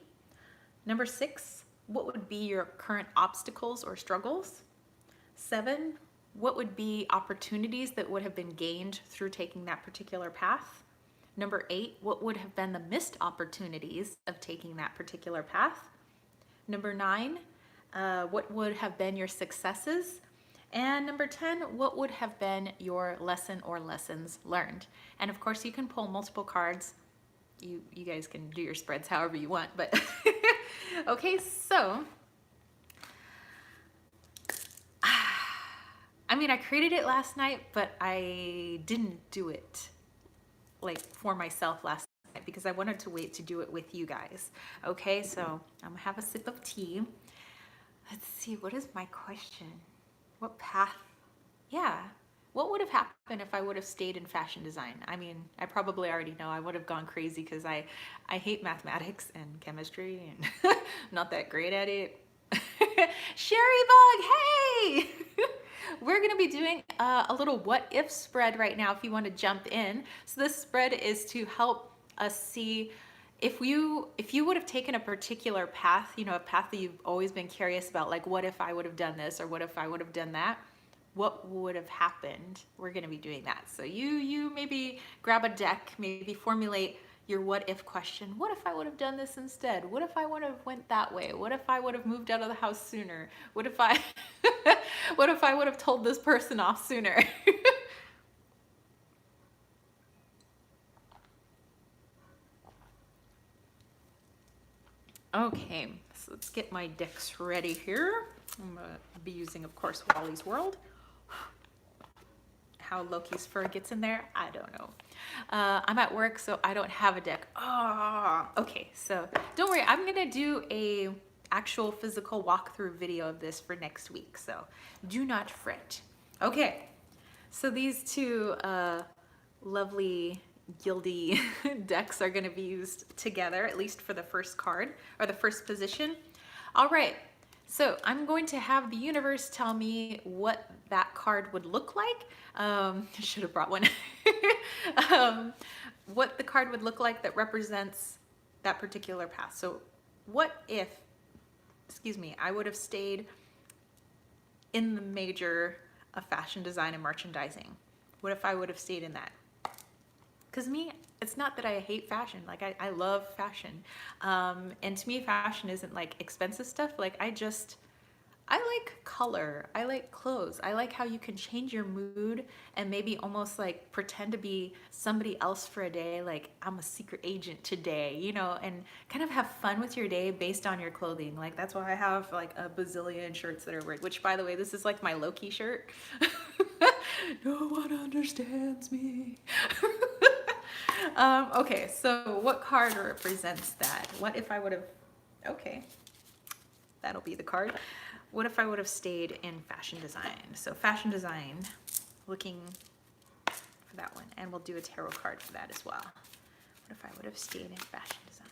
Number six, what would be your current obstacles or struggles? 7, what would be opportunities that would have been gained through taking that particular path? Number 8, what would have been the missed opportunities of taking that particular path? Number 9, what would have been your successes? And number 10, what would have been your lesson or lessons learned? And of course, you can pull multiple cards. You guys can do your spreads however you want, but okay, so I mean, I created it last night, but I didn't do it like for myself last night because I wanted to wait to do it with you guys. Okay, so I'm gonna have a sip of tea. Let's see, what is my question? What path? Yeah. What would have happened if I would have stayed in fashion design? I mean, I probably already know I would have gone crazy because I hate mathematics and chemistry and not that great at it. Sherry Bug, hey! We're gonna be doing a little what if spread right now if you want to jump in. So this spread is to help us see if you would have taken a particular path, you know, a path that you've always been curious about, like what if I would have done this or what if I would have done that? What would have happened? We're going to be doing that. So you maybe grab a deck, maybe formulate your what if question. What if I would have done this instead? What if I would have went that way? What if I would have moved out of the house sooner? What if I what if I would have told this person off sooner? Okay, so let's get my decks ready here. I'm going to be using, of course, Wally's World. How Loki's fur gets in there, I don't know. I'm at work, so I don't have a deck. Oh, okay, so don't worry. I'm gonna do a actual physical walkthrough video of this for next week, so do not fret. Okay, so these two lovely gildy decks are gonna be used together, at least for the first card, or the first position. All right, so I'm going to have the universe tell me what that card would look like. I should have brought one. What the card would look like that represents that particular path. So what if, excuse me, I would have stayed in the major of fashion design and merchandising? What if I would have stayed in that? Because me, it's not that I hate fashion. Like I love fashion. And to me, fashion isn't like expensive stuff. Like I like color. I like clothes. I like how you can change your mood and maybe almost like pretend to be somebody else for a day. Like I'm a secret agent today, you know, and kind of have fun with your day based on your clothing. Like that's why I have like a bazillion shirts that are weird, which by the way, this is like my Loki shirt. No one understands me. Okay, so what card represents that? What if I would have, okay, that'll be the card. What if I would have stayed in fashion design? So fashion design, looking for that one. And we'll do a tarot card for that as well. What if I would have stayed in fashion design?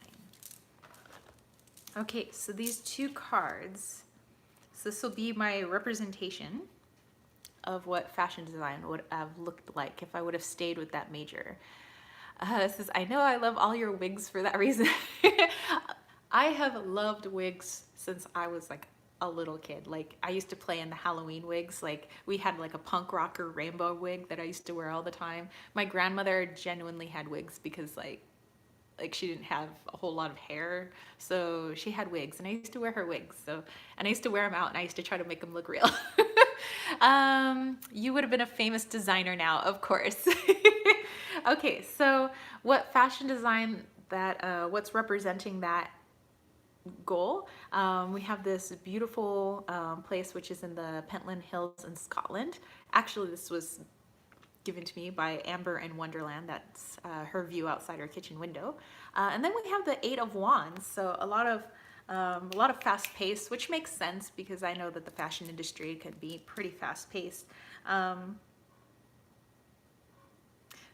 Okay, so these two cards, so this will be my representation of what fashion design would have looked like if I would have stayed with that major. This is, I know I love all your wigs for that reason. I have loved wigs since I was like a little kid. Like I used to play in the Halloween wigs. Like we had like a punk rocker rainbow wig that I used to wear all the time. My grandmother genuinely had wigs because like she didn't have a whole lot of hair, so she had wigs, and I used to wear her wigs. So, and I used to wear them out, and I used to try to make them look real. You would have been a famous designer now, of course. Okay, so what fashion design that what's representing that goal? We have this beautiful place which is in the Pentland Hills in Scotland. Actually, this was given to me by Amber in Wonderland. That's her view outside her kitchen window. And then we have the Eight of Wands. So a lot of fast pace, which makes sense because I know that the fashion industry can be pretty fast paced.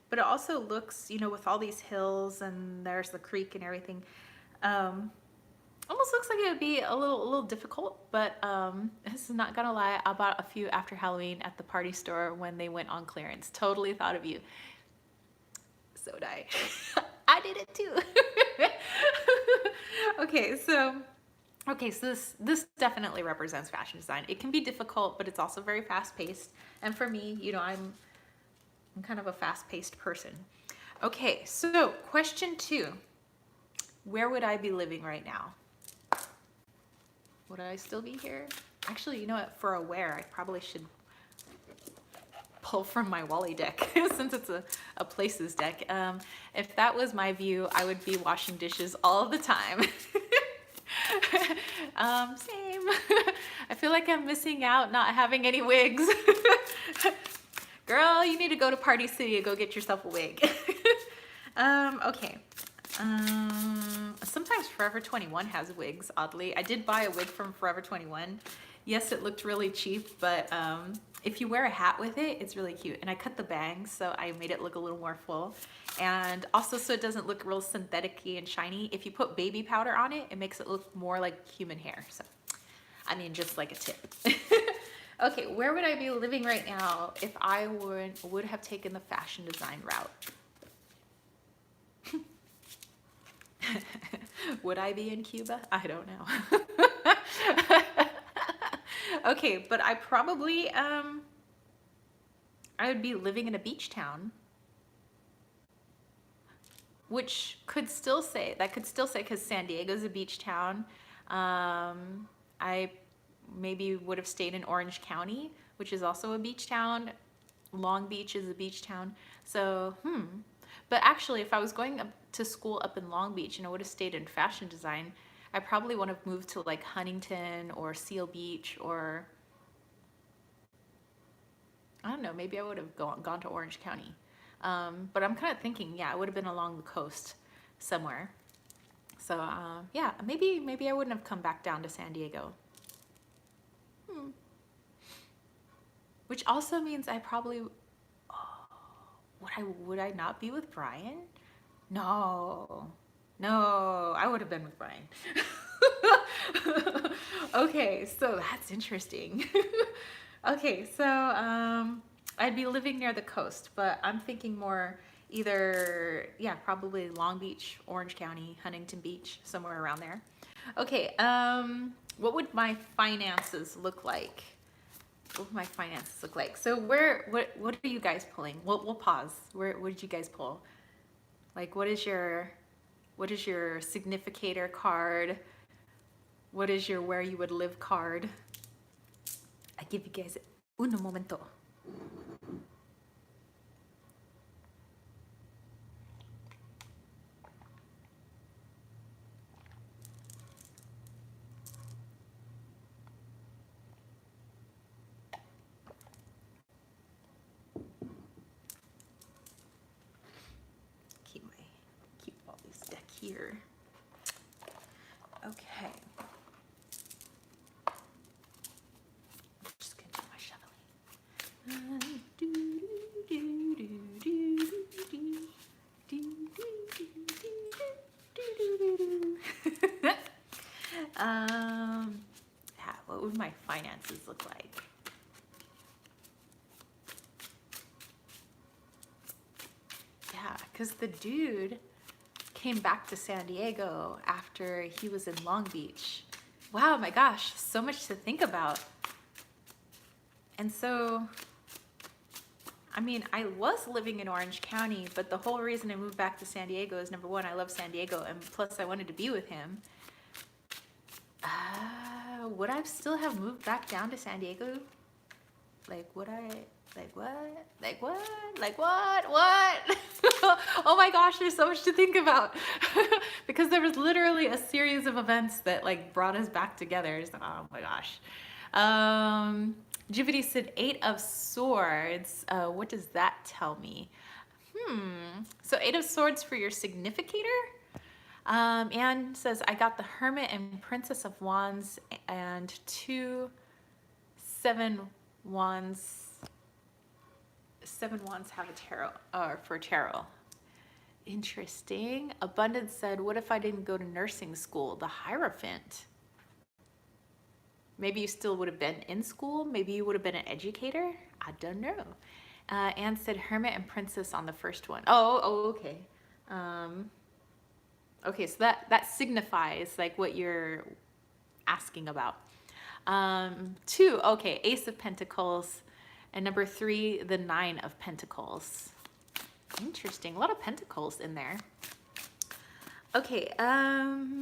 But it also looks, you know, with all these hills and there's the creek and everything, almost looks like it would be a little difficult, but this is not gonna lie, I bought a few after Halloween at the party store when they went on clearance. Totally thought of you. So did I. I did it too. Okay, so this definitely represents fashion design. It can be difficult, but it's also very fast-paced. And for me, you know, I'm kind of a fast-paced person. Okay, so question 2. Where would I be living right now? Would I still be here? Actually, you know what? For a where, I probably should pull from my Wally deck since it's a places deck. If that was my view, I would be washing dishes all the time. Same. I feel like I'm missing out not having any wigs. Girl, you need to go to Party City and go get yourself a wig. Okay, Sometimes Forever 21 has wigs, oddly. I did buy a wig from Forever 21. Yes, it looked really cheap, but if you wear a hat with it, it's really cute. And I cut the bangs, so I made it look a little more full. And also so it doesn't look real synthetic-y and shiny. If you put baby powder on it, it makes it look more like human hair. So, I mean, just like a tip. Okay, where would I be living right now if I would have taken the fashion design route? Would I be in Cuba? I don't know. Okay, but I probably I would be living in a beach town, which could still say because San Diego's a beach town. I maybe would have stayed in Orange County, which is also a beach town. Long Beach is a beach town. So, But actually, if I was going up to school up in Long Beach and I would have stayed in fashion design, I probably would have moved to like Huntington or Seal Beach, or I don't know, maybe I would have gone to Orange County. But I'm kind of thinking, yeah, I would have been along the coast somewhere. So yeah, maybe I wouldn't have come back down to San Diego. Which also means I probably, would I not be with Brian? No, I would have been with Brian. Okay, so that's interesting. Okay, so I'd be living near the coast, but I'm thinking more either, yeah, probably Long Beach, Orange County, Huntington Beach, somewhere around there. Okay, what would my finances look like? What would my finances look like? So what are you guys pulling? We'll pause. What did you guys pull? Like, what is your significator card? What is your where you would live card? I give you guys un momento. Keep all these deck here. Okay. I'm just gonna do my shoveling. Yeah, what would my finances look like? Yeah, because the dude came back to San Diego after he was in Long Beach. Wow, my gosh, so much to think about. And so, I mean, I was living in Orange County, but the whole reason I moved back to San Diego is, number one, I love San Diego, and plus I wanted to be with him. Would I still have moved back down to San Diego? Like, would I? Like what? Like what? Like what? What? Oh my gosh, there's so much to think about. Because there was literally a series of events that like brought us back together. So, oh my gosh. Jivity said 8 of Swords. What does that tell me? So 8 of Swords for your significator? Anne says, I got the Hermit and Princess of Wands and 2 7 Wands. 7 Wands have a tarot, for tarot. Interesting. Abundance said, what if I didn't go to nursing school? The Hierophant. Maybe you still would have been in school. Maybe you would have been an educator. I don't know. Anne said Hermit and Princess on the first one. Oh, okay. Okay, so that signifies like what you're asking about. 2, okay, Ace of Pentacles. And number 3, the 9 of Pentacles. Interesting, a lot of pentacles in there. Okay, how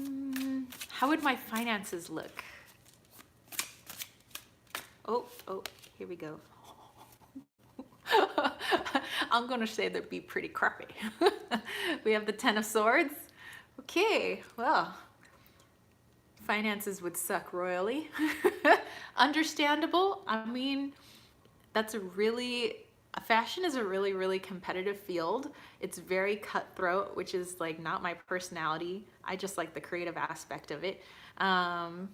would my finances look? Oh, here we go. I'm gonna say they'd be pretty crappy. We have the 10 of Swords. Okay, well, finances would suck royally. Understandable. I mean, that's a really fashion is a really, really competitive field. It's very cutthroat, which is like not my personality. I just like the creative aspect of it. And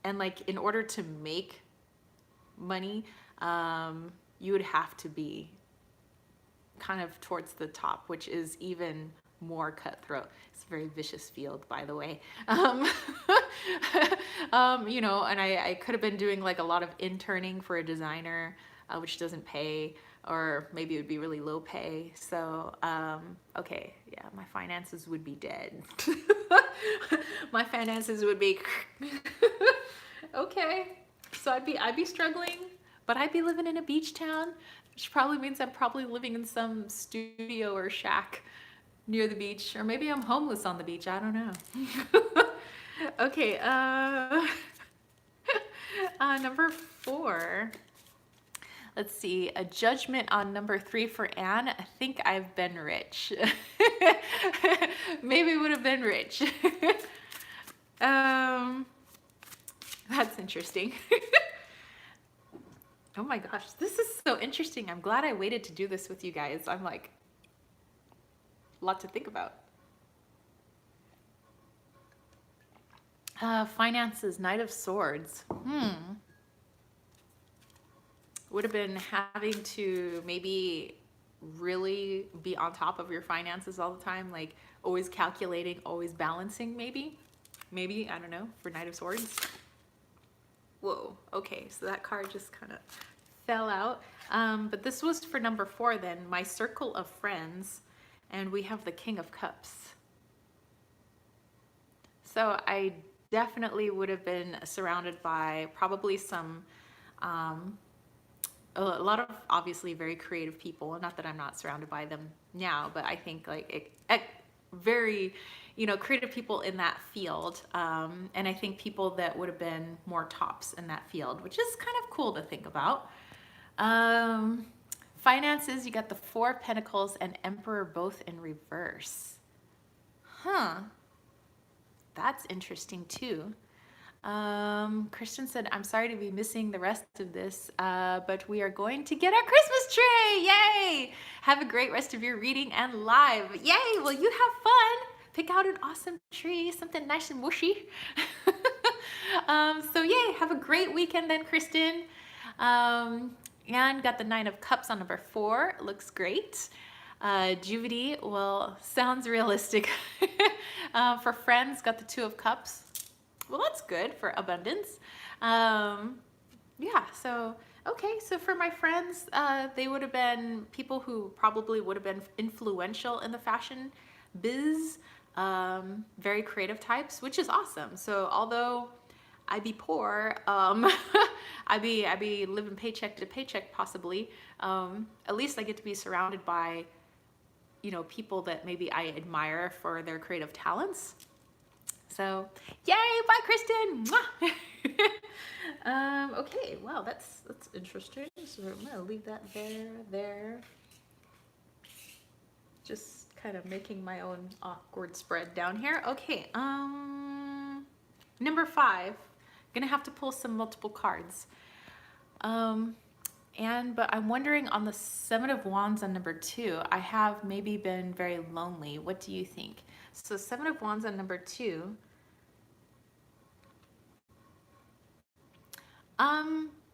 like in order to make money, you would have to be kind of towards the top, which is even more cutthroat. It's a very vicious field, by the way. You know, and I could have been doing like a lot of interning for a designer, which doesn't pay, or maybe it would be really low pay. So, okay, yeah, my finances would be dead. My finances would be okay. So I'd be struggling, but I'd be living in a beach town, which probably means I'm probably living in some studio or shack near the beach, or maybe I'm homeless on the beach. I don't know. Okay, number 4. Let's see, a judgment on number 3 for Anne. I think I've been rich. Maybe would have been rich. That's interesting. Oh my gosh, this is so interesting. I'm glad I waited to do this with you guys. I'm like, a lot to think about. Finances, Knight of Swords. Would have been having to maybe really be on top of your finances all the time, like always calculating, always balancing, maybe, I don't know, for Knight of Swords. Whoa, okay, so that card just kind of fell out. But this was for number 4 then, my circle of friends, and we have the King of Cups. So I definitely would have been surrounded by probably some, a lot of obviously very creative people. Not that I'm not surrounded by them now, but I think like very, you know, creative people in that field. And I think people that would have been more tops in that field, which is kind of cool to think about. Finances, you got the 4 of Pentacles and Emperor both in reverse. That's interesting too. Christian said, I'm sorry to be missing the rest of this, but we are going to get our Christmas tree. Yay! Have a great rest of your reading and live. Yay! Well, you have fun. Pick out an awesome tree, something nice and mushy. So yay, have a great weekend then, Kristen. And got the 9 of Cups on number 4. Looks great. Judy, well, sounds realistic. For friends, got the 2 of Cups. Well, that's good for abundance. Yeah, so, okay, so for my friends, they would have been people who probably would have been influential in the fashion biz, very creative types, which is awesome. So although I be poor, I be living paycheck to paycheck possibly, at least I get to be surrounded by, you know, people that maybe I admire for their creative talents. So, yay, bye, Kristen. Okay, wow, that's interesting. So I'm gonna leave that there. Just kind of making my own awkward spread down here. Okay, number 5. Gonna have to pull some multiple cards. But I'm wondering on the 7 of Wands on number 2, I have maybe been very lonely. What do you think? So 7 of Wands on number 2.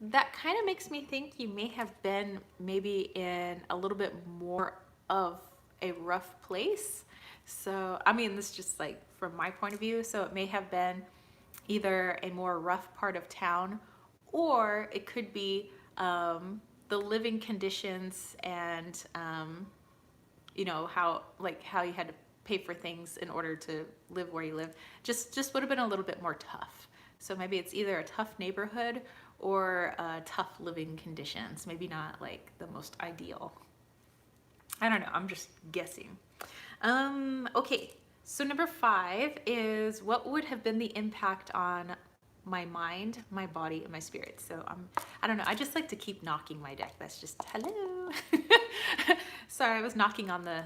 That kind of makes me think you may have been maybe in a little bit more of a rough place. So, I mean, this is just like from my point of view. So it may have been either a more rough part of town, or it could be the living conditions and you know, how you had to pay for things in order to live where you live. Just would have been a little bit more tough. So maybe it's either a tough neighborhood or tough living conditions. Maybe not like the most ideal. I don't know, I'm just guessing. Okay, so number 5 is what would have been the impact on my mind, my body, and my spirit. So I don't know, I just like to keep knocking my deck. That's just, hello. Sorry, I was knocking on the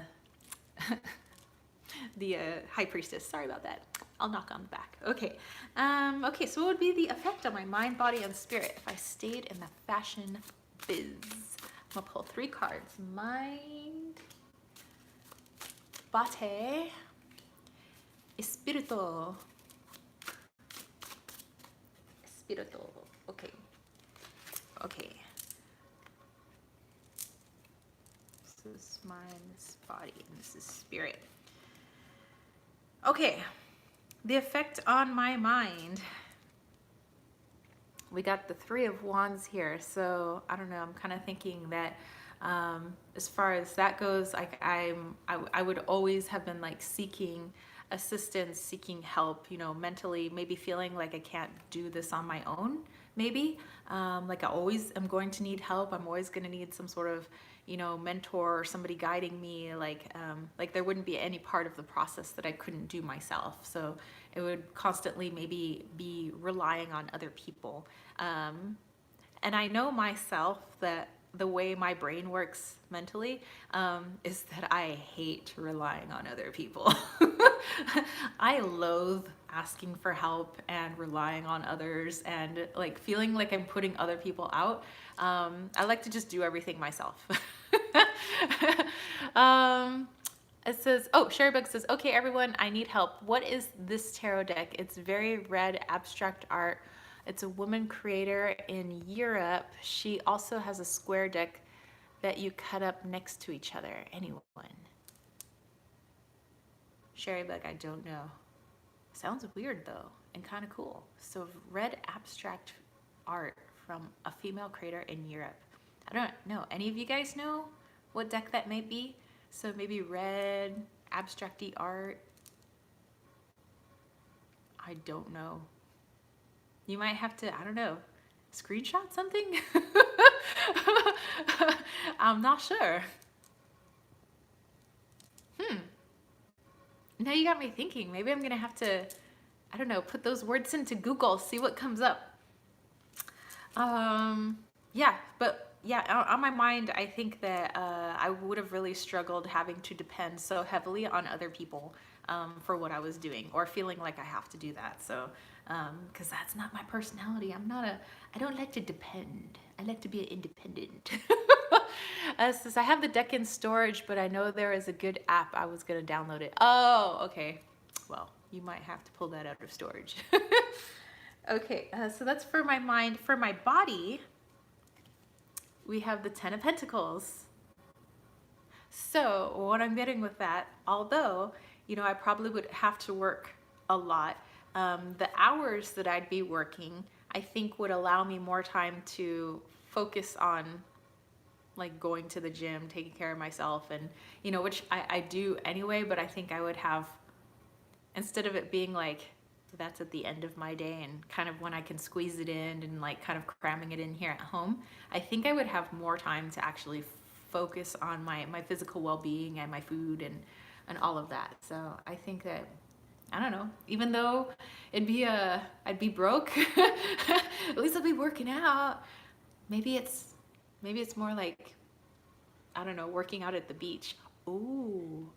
High Priestess. Sorry about that. I'll knock on the back. Okay. Okay, so what would be the effect on my mind, body, and spirit if I stayed in the fashion fizz. I'm gonna pull 3 cards. Mind, bate, espirito. Espirito. Okay. Okay. This is mind, this is body, and this is spirit. Okay. The effect on my mind. We got the 3 of Wands here, so I don't know. I'm kind of thinking that as far as that goes, like I would always have been like seeking assistance, seeking help, you know, mentally, maybe feeling like I can't do this on my own, maybe. Like I always am going to need help. I'm always going to need some sort of, you know, mentor or somebody guiding me. Like there wouldn't be any part of the process that I couldn't do myself. So it would constantly maybe be relying on other people. And I know myself that the way my brain works mentally is that I hate relying on other people. I loathe asking for help and relying on others and like feeling like I'm putting other people out. I like to just do everything myself. It says, oh, Sherrybug says, okay, everyone, I need help. What is this tarot deck? It's very red abstract art. It's a woman creator in Europe. She also has a square deck that you cut up next to each other. Anyone? Sherrybug, I don't know. Sounds weird though, and kind of cool. So red abstract art from a female creator in Europe. I don't know. Any of you guys know what deck that may be? So maybe red abstract-y art. I don't know. You might have to, I don't know, screenshot something? I'm not sure. Now you got me thinking. Maybe I'm gonna have to, I don't know, put those words into Google, see what comes up. Yeah, but yeah, on my mind, I think that I would have really struggled having to depend so heavily on other people for what I was doing, or feeling like I have to do that. So, because that's not my personality. I don't like to depend. I like to be independent. Says, I have the deck in storage, but I know there is a good app. I was gonna download it. Oh, okay. Well, you might have to pull that out of storage. Okay, so that's for my mind. For my body, we have the 10 of Pentacles. So what I'm getting with that, although, you know, I probably would have to work a lot, the hours that I'd be working, I think would allow me more time to focus on like going to the gym, taking care of myself, and, you know, which I do anyway, but I think I would have, instead of it being like, that's at the end of my day and kind of when I can squeeze it in and like kind of cramming it in here at home, I think I would have more time to actually focus on my physical well-being and my food and all of that. So I think that, I don't know, even though I'd be broke, at least I'll be working out. Maybe it's more like, I don't know, working out at the beach. Ooh,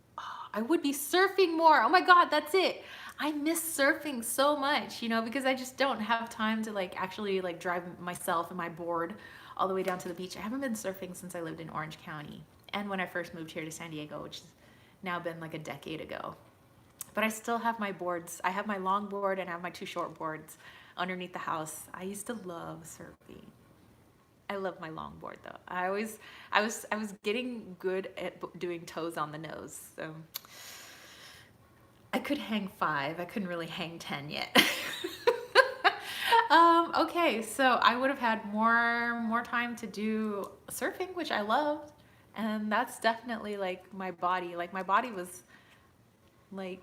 I would be surfing more. Oh my God, that's it. I miss surfing so much, you know, because I just don't have time to like actually like drive myself and my board all the way down to the beach. I haven't been surfing since I lived in Orange County and when I first moved here to San Diego, which has now been like a decade ago. But I still have my boards. I have my long board and I have my 2 short boards underneath the house. I used to love surfing. I love my longboard though. I was getting good at doing toes on the nose. So I could hang 5. I couldn't really hang 10 yet. Okay, so I would have had more time to do surfing, which I loved, and that's definitely like my body. Like my body was like,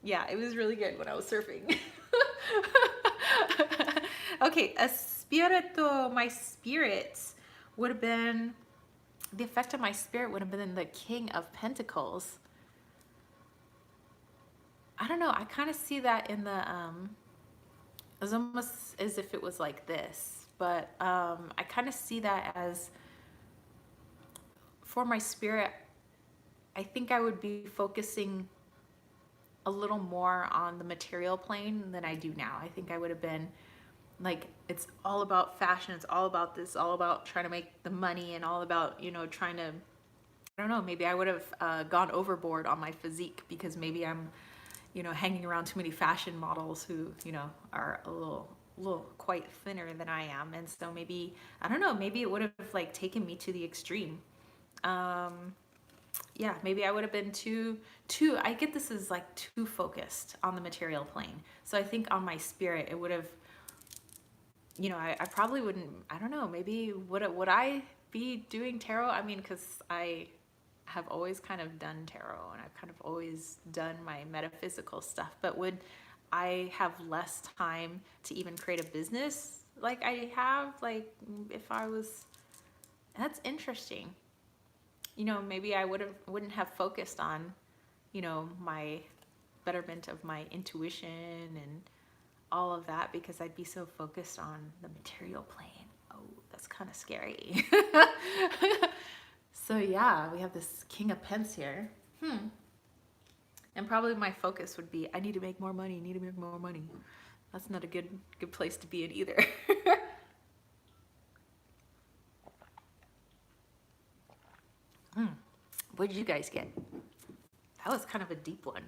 yeah, it was really good when I was surfing. Okay, espirito, my spirits would have been, the effect of my spirit would have been the King of Pentacles. I don't know, I kind of see that in the, it's almost as if it was like this, but I kind of see that as, for my spirit, I think I would be focusing a little more on the material plane than I do now. I think I would have been like it's all about fashion, it's all about this, all about trying to make the money, and all about, you know, trying to, I don't know, maybe I would have gone overboard on my physique because maybe I'm, you know, hanging around too many fashion models who, you know, are a little quite thinner than I am. And so maybe, I don't know, maybe it would have like taken me to the extreme. Um, yeah, maybe I would have been too, I get this as like too focused on the material plane. So I think on my spirit, it would have, you know, I probably wouldn't, I don't know, maybe would I be doing tarot? I mean, because I have always kind of done tarot and I've kind of always done my metaphysical stuff, but would I have less time to even create a business like I have? Like, if I was, that's interesting. You know, maybe I wouldn't have focused on, you know, my betterment of my intuition and all of that because I'd be so focused on the material plane. Oh, that's kind of scary. So yeah, we have this King of Pence here. And probably my focus would be, I need to make more money, need to make more money. That's not a good place to be in either. What did you guys get? That was kind of a deep one.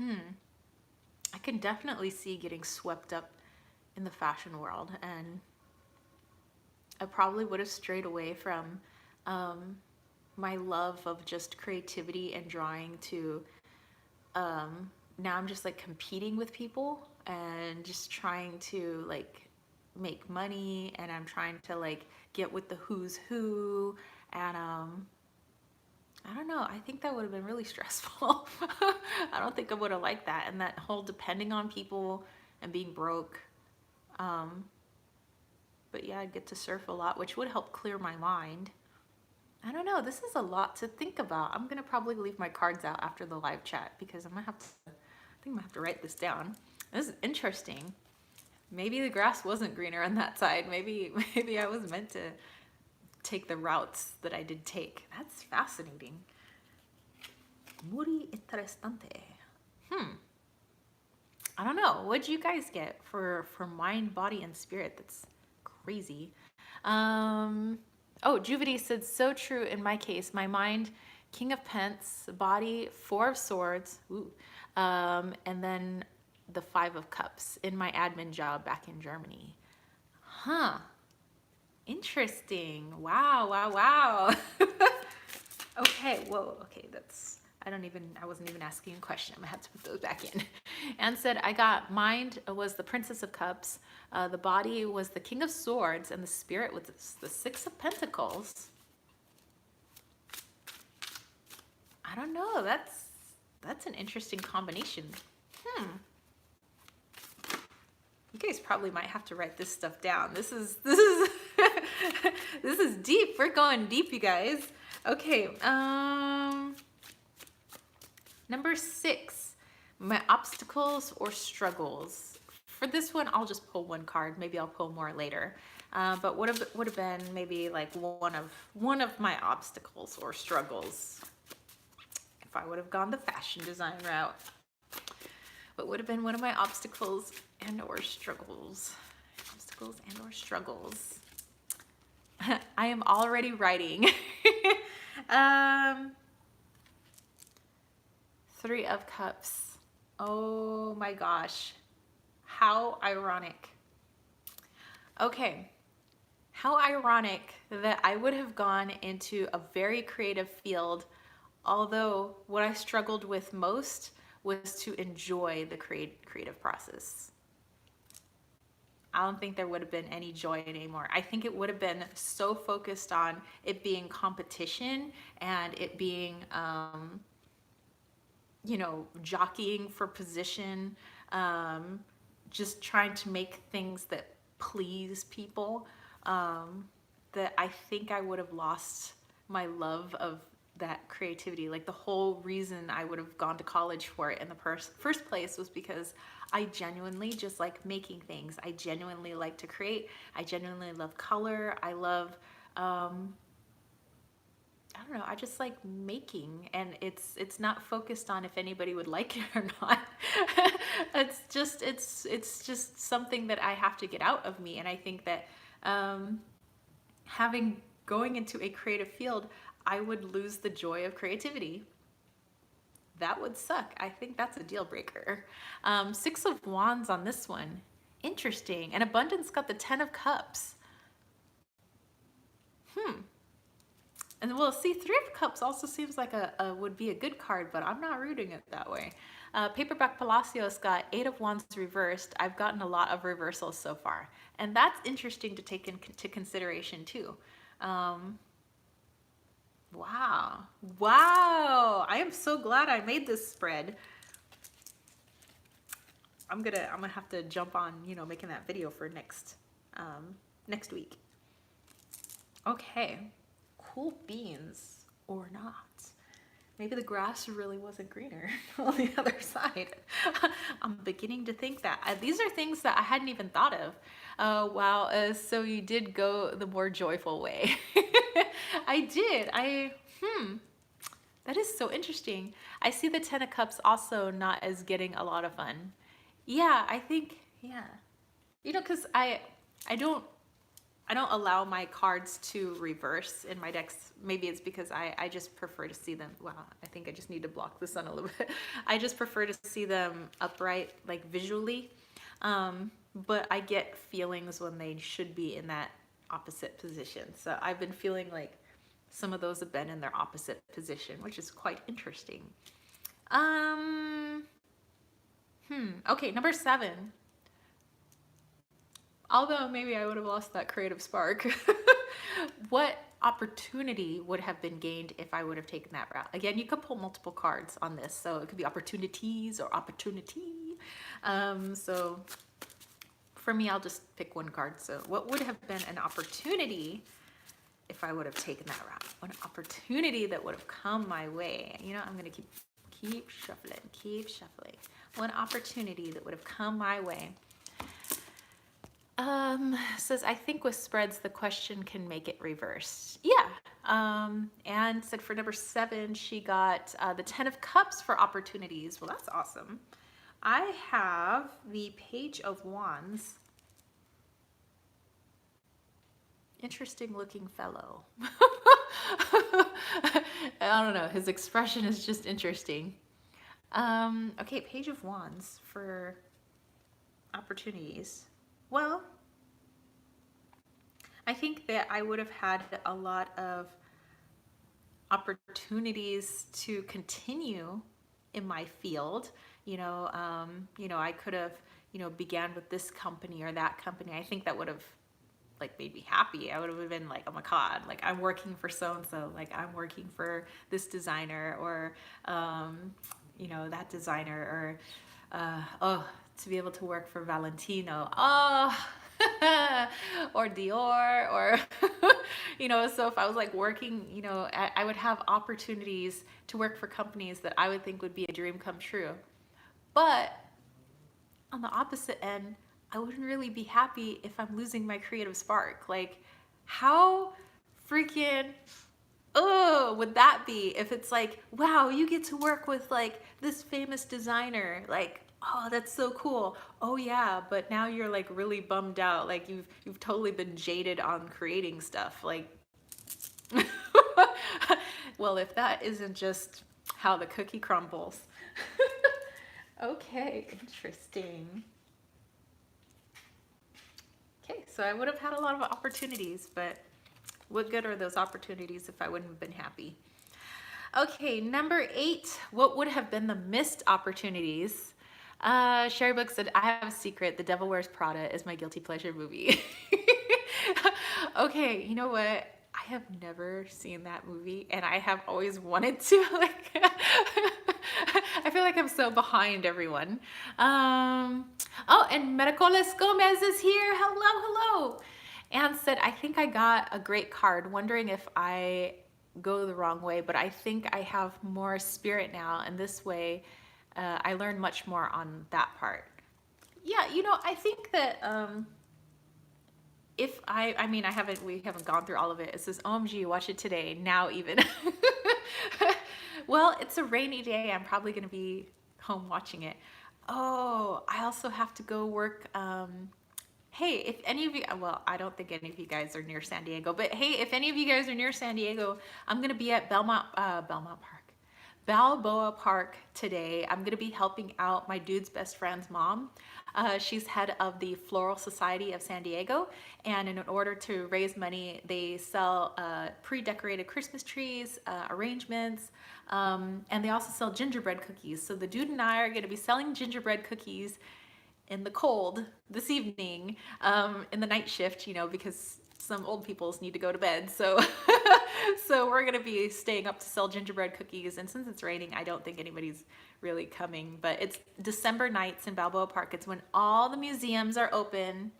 I can definitely see getting swept up in the fashion world, and I probably would have strayed away from my love of just creativity and drawing to now I'm just like competing with people and just trying to like make money, and I'm trying to like get with the who's who, and I don't know, I think that would have been really stressful. I don't think I would have liked that, and that whole depending on people and being broke. um but yeah, I'd get to surf a lot, which would help clear my mind. I don't know, this is a lot to think about. I'm gonna probably leave my cards out after the live chat because I'm gonna have to, I think I'm gonna have to write this down. This is interesting. Maybe the grass wasn't greener on that side. Maybe I was meant to take the routes that I did take. That's fascinating. Muy interesante. I don't know. What'd you guys get for mind, body, and spirit? That's crazy. Um, oh, Juvity said, so true in my case. My mind, King of Pence, body, Four of Swords, ooh, and then the Five of Cups in my admin job back in Germany. Huh. Interesting. Wow, wow, wow. Okay, whoa, okay, that's, I wasn't even asking a question. I'm gonna have to put those back in. And said, I got mind was the Princess of Cups, the body was the King of Swords, and the spirit was the Six of Pentacles. I don't know, that's an interesting combination. You guys probably might have to write this stuff down. This is this is deep. We're going deep, you guys. Okay, number 6, my obstacles or struggles. For this one, I'll just pull one card. Maybe I'll pull more later. But would have been maybe like one of my obstacles or struggles if I would have gone the fashion design route. What would have been one of my obstacles and or struggles? Obstacles and or struggles. I am already writing. Three of Cups. Oh my gosh. How ironic. Okay. How ironic that I would have gone into a very creative field, although what I struggled with most was to enjoy the creative process. I don't think there would have been any joy anymore. I think it would have been so focused on it being competition and it being, you know, jockeying for position, just trying to make things that please people, that I think I would have lost my love of that creativity. Like the whole reason I would have gone to college for it in the first place was because I genuinely just like making things. I genuinely like to create. I genuinely love color. I love I don't know, I just like making, and it's not focused on if anybody would like it or not. It's just something that I have to get out of me, and I think that um, having going into a creative field, I would lose the joy of creativity. That would suck. I think that's a deal breaker. Six of Wands on this one. Interesting. And Abundance got the Ten of Cups. And we'll see, Three of Cups also seems like a would be a good card, but I'm not rooting it that way. Paperback Palacios got Eight of Wands reversed. I've gotten a lot of reversals so far. And that's interesting to take into consideration too. Wow. Wow. I am so glad I made this spread. I'm gonna have to jump on, making that video for next week. Okay. Cool beans or not. Maybe the grass really wasn't greener on the other side. I'm beginning to think that. These are things that I hadn't even thought of. Wow, so you did go the more joyful way. I did. That is so interesting. I see the Ten of Cups also not as getting a lot of fun. Yeah, I think, yeah. Because I don't allow my cards to reverse in my decks. Maybe it's because I just prefer to see them. Wow, I think I just need to block the sun a little bit. I just prefer to see them upright, like visually. But I get feelings when they should be in that opposite position. So I've been feeling like some of those have been in their opposite position, which is quite interesting. Okay, number 7. Although maybe I would have lost that creative spark. What opportunity would have been gained if I would have taken that route? Again, you could pull multiple cards on this, so it could be opportunities or opportunity. So for me, I'll just pick one card. So what would have been an opportunity if I would have taken that route? An opportunity that would have come my way. I'm gonna keep shuffling. One opportunity that would have come my way. Says, I think with spreads, the question can make it reversed. Yeah. And said for number 7, she got the Ten of Cups for opportunities. Well, that's awesome. I have the Page of Wands. Interesting looking fellow. I don't know. His expression is just interesting. Okay, Page of Wands for opportunities. Well, I think that I would have had a lot of opportunities to continue in my field. I could have, began with this company or that company. I think that would have like made me happy. I would have been like, oh my God, like I'm working for so-and-so, like I'm working for this designer or, that designer or, to be able to work for Valentino, or Dior, or, so if I was like working, I would have opportunities to work for companies that I would think would be a dream come true. But on the opposite end, I wouldn't really be happy if I'm losing my creative spark. Like, how freaking would that be if it's like, wow, you get to work with like this famous designer, like, oh, that's so cool. Oh yeah, but now you're like really bummed out. Like you've totally been jaded on creating stuff. Like, well, if that isn't just how the cookie crumbles. Okay, interesting. Okay, so I would have had a lot of opportunities, but what good are those opportunities if I wouldn't have been happy? Okay, number 8, what would have been the missed opportunities? Sherry Book said, I have a secret. The Devil Wears Prada is my guilty pleasure movie. Okay, you know what? I have never seen that movie, and I have always wanted to. Like, I feel like I'm so behind everyone. Oh, and Mericoles Gomez is here. Hello. And said, I think I got a great card. Wondering if I go the wrong way, but I think I have more spirit now, and this way I learned much more on that part. Yeah, I think that I mean, we haven't gone through all of it. It says, OMG, watch it today, now even. Well, it's a rainy day. I'm probably going to be home watching it. Oh, I also have to go work. Hey, if any of you, well, I don't think any of you guys are near San Diego, but hey, if any of you guys are near San Diego, I'm going to be at Balboa Park today. I'm gonna be helping out my dude's best friend's mom. She's head of the Floral Society of San Diego, and in order to raise money, they sell pre-decorated Christmas trees, arrangements, and they also sell gingerbread cookies. So the dude and I are gonna be selling gingerbread cookies in the cold this evening, in the night shift, because some old peoples need to go to bed. So so we're gonna be staying up to sell gingerbread cookies, and since it's raining, I don't think anybody's really coming. But it's December nights in Balboa Park. It's when all the museums are open,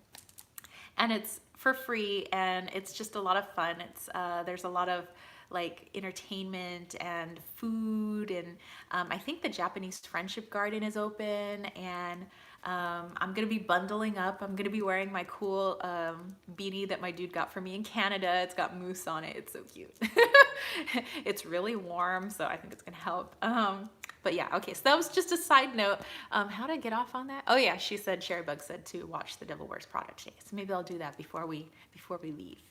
and it's for free, and it's just a lot of fun. It's there's a lot of like entertainment and food, and I think the Japanese Friendship Garden is open, and I'm gonna be bundling up. I'm gonna be wearing my cool beanie that my dude got for me in Canada. It's got moose on it. It's so cute. It's really warm, so I think it's gonna help. But yeah, okay, so that was just a side note. How did I get off on that? Oh yeah, she said, Sherrybug said to watch The Devil Wears Prada today. So maybe I'll do that before we leave.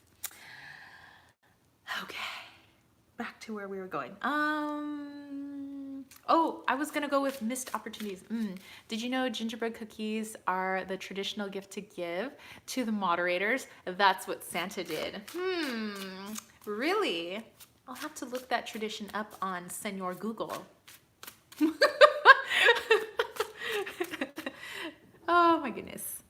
Okay, back to where we were going. Oh, I was gonna go with missed opportunities. Did you know gingerbread cookies are the traditional gift to give to the moderators? That's what Santa did. Really? I'll have to look that tradition up on Senor Google. Oh my goodness.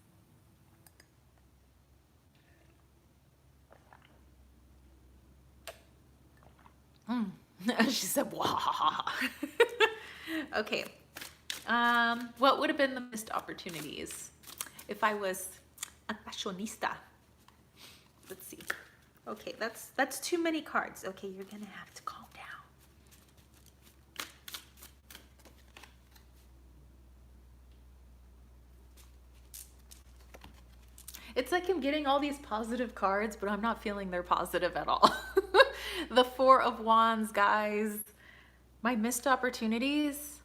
She said, "Wah." Okay. What would have been the missed opportunities if I was a fashionista? Let's see. Okay, that's too many cards. Okay, you're gonna have to calm down. It's like I'm getting all these positive cards, but I'm not feeling they're positive at all. The Four of Wands, guys. My missed opportunities.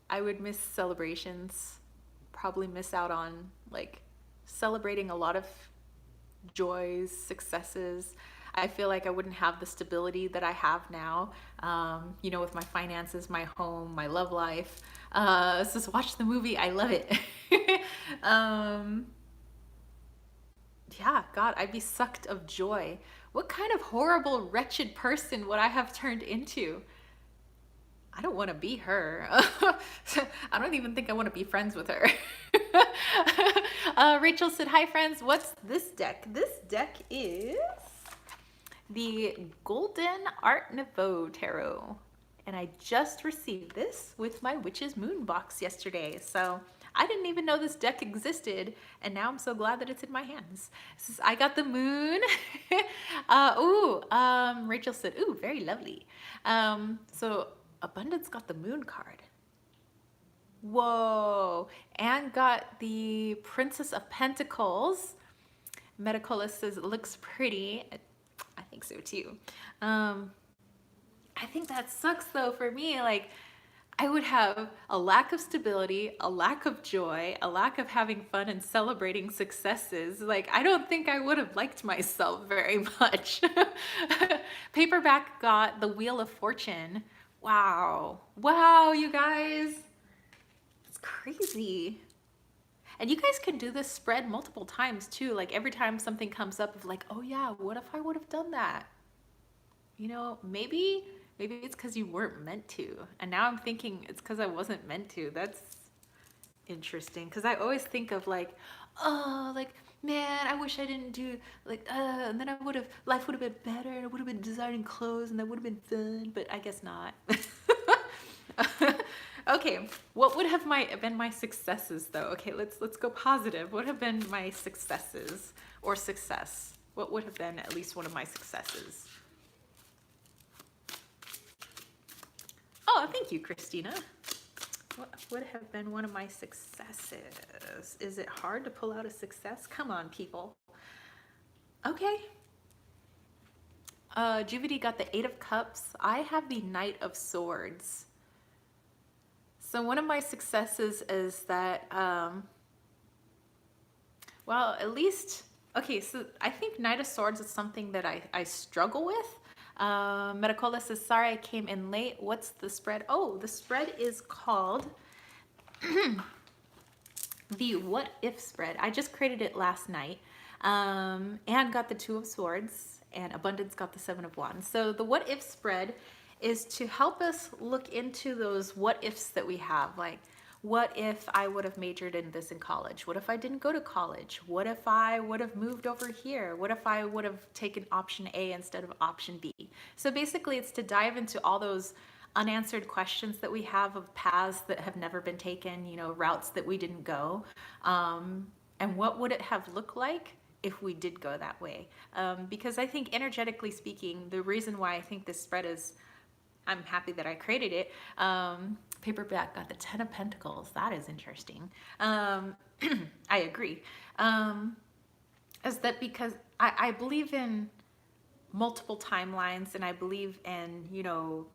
I would miss celebrations. Probably miss out on like celebrating a lot of joys, successes. I feel like I wouldn't have the stability that I have now, with my finances, my home, my love life. Just watch the movie. I love it. Yeah, God, I'd be sucked of joy. What kind of horrible, wretched person would I have turned into? I don't want to be her. I don't even think I want to be friends with her. Rachel said, hi friends, what's this deck? This deck is the Golden Art Nouveau Tarot. And I just received this with my Witch's Moon box yesterday. So I didn't even know this deck existed, and now I'm so glad that it's in my hands. I got the moon. Rachel said, ooh, very lovely. So Abundance got the moon card. Whoa. And got the Princess of Pentacles. Metacola says, it looks pretty. I think so too. I think that sucks though for me. Like, I would have a lack of stability, a lack of joy, a lack of having fun and celebrating successes. Like, I don't think I would have liked myself very much. Paperback got the Wheel of Fortune. Wow. Wow, you guys. It's crazy. And you guys can do this spread multiple times too. Like every time something comes up of like, oh yeah, what if I would have done that? Maybe it's because you weren't meant to. And now I'm thinking it's because I wasn't meant to. That's interesting. Because I always think of like, oh, like, man, I wish I didn't do like, and then life would have been better, and I would have been designing clothes, and that would have been fun, but I guess not. Okay, what would have been my successes though? Okay, let's go positive. What have been my successes or success? What would have been at least one of my successes? Oh, thank you, Christina. What would have been one of my successes? Is it hard to pull out a success? Come on, people. Okay. Juvity got the Eight of Cups. I have the Knight of Swords. So one of my successes is that, well, at least, okay, so I think Knight of Swords is something that I struggle with. Medicola says, sorry I came in late. What's the spread? Oh, the spread is called the What If spread. I just created it last night. And got the Two of Swords, and Abundance got the Seven of Wands. So the What If spread is to help us look into those what ifs that we have. Like, what if I would have majored in this in college? What if I didn't go to college? What if I would have moved over here? What if I would have taken option A instead of option B? So basically it's to dive into all those unanswered questions that we have of paths that have never been taken, you know, routes that we didn't go. And what would it have looked like if we did go that way? Because I think energetically speaking, the reason why I think this spread is, I'm happy that I created it. Paperback got the Ten of Pentacles. That is interesting. I agree. Is that because I believe in multiple timelines, and I believe in, you know,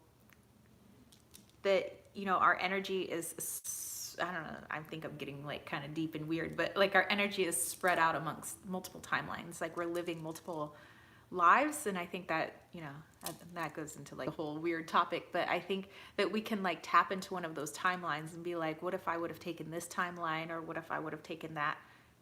that, you know, our energy is, I don't know, I think I'm getting like kind of deep and weird, but like our energy is spread out amongst multiple timelines. Like we're living multiple lives, and I think that, you know, that goes into like a whole weird topic, but I think that we can like tap into one of those timelines and be like, what if I would have taken this timeline, or what if I would have taken that,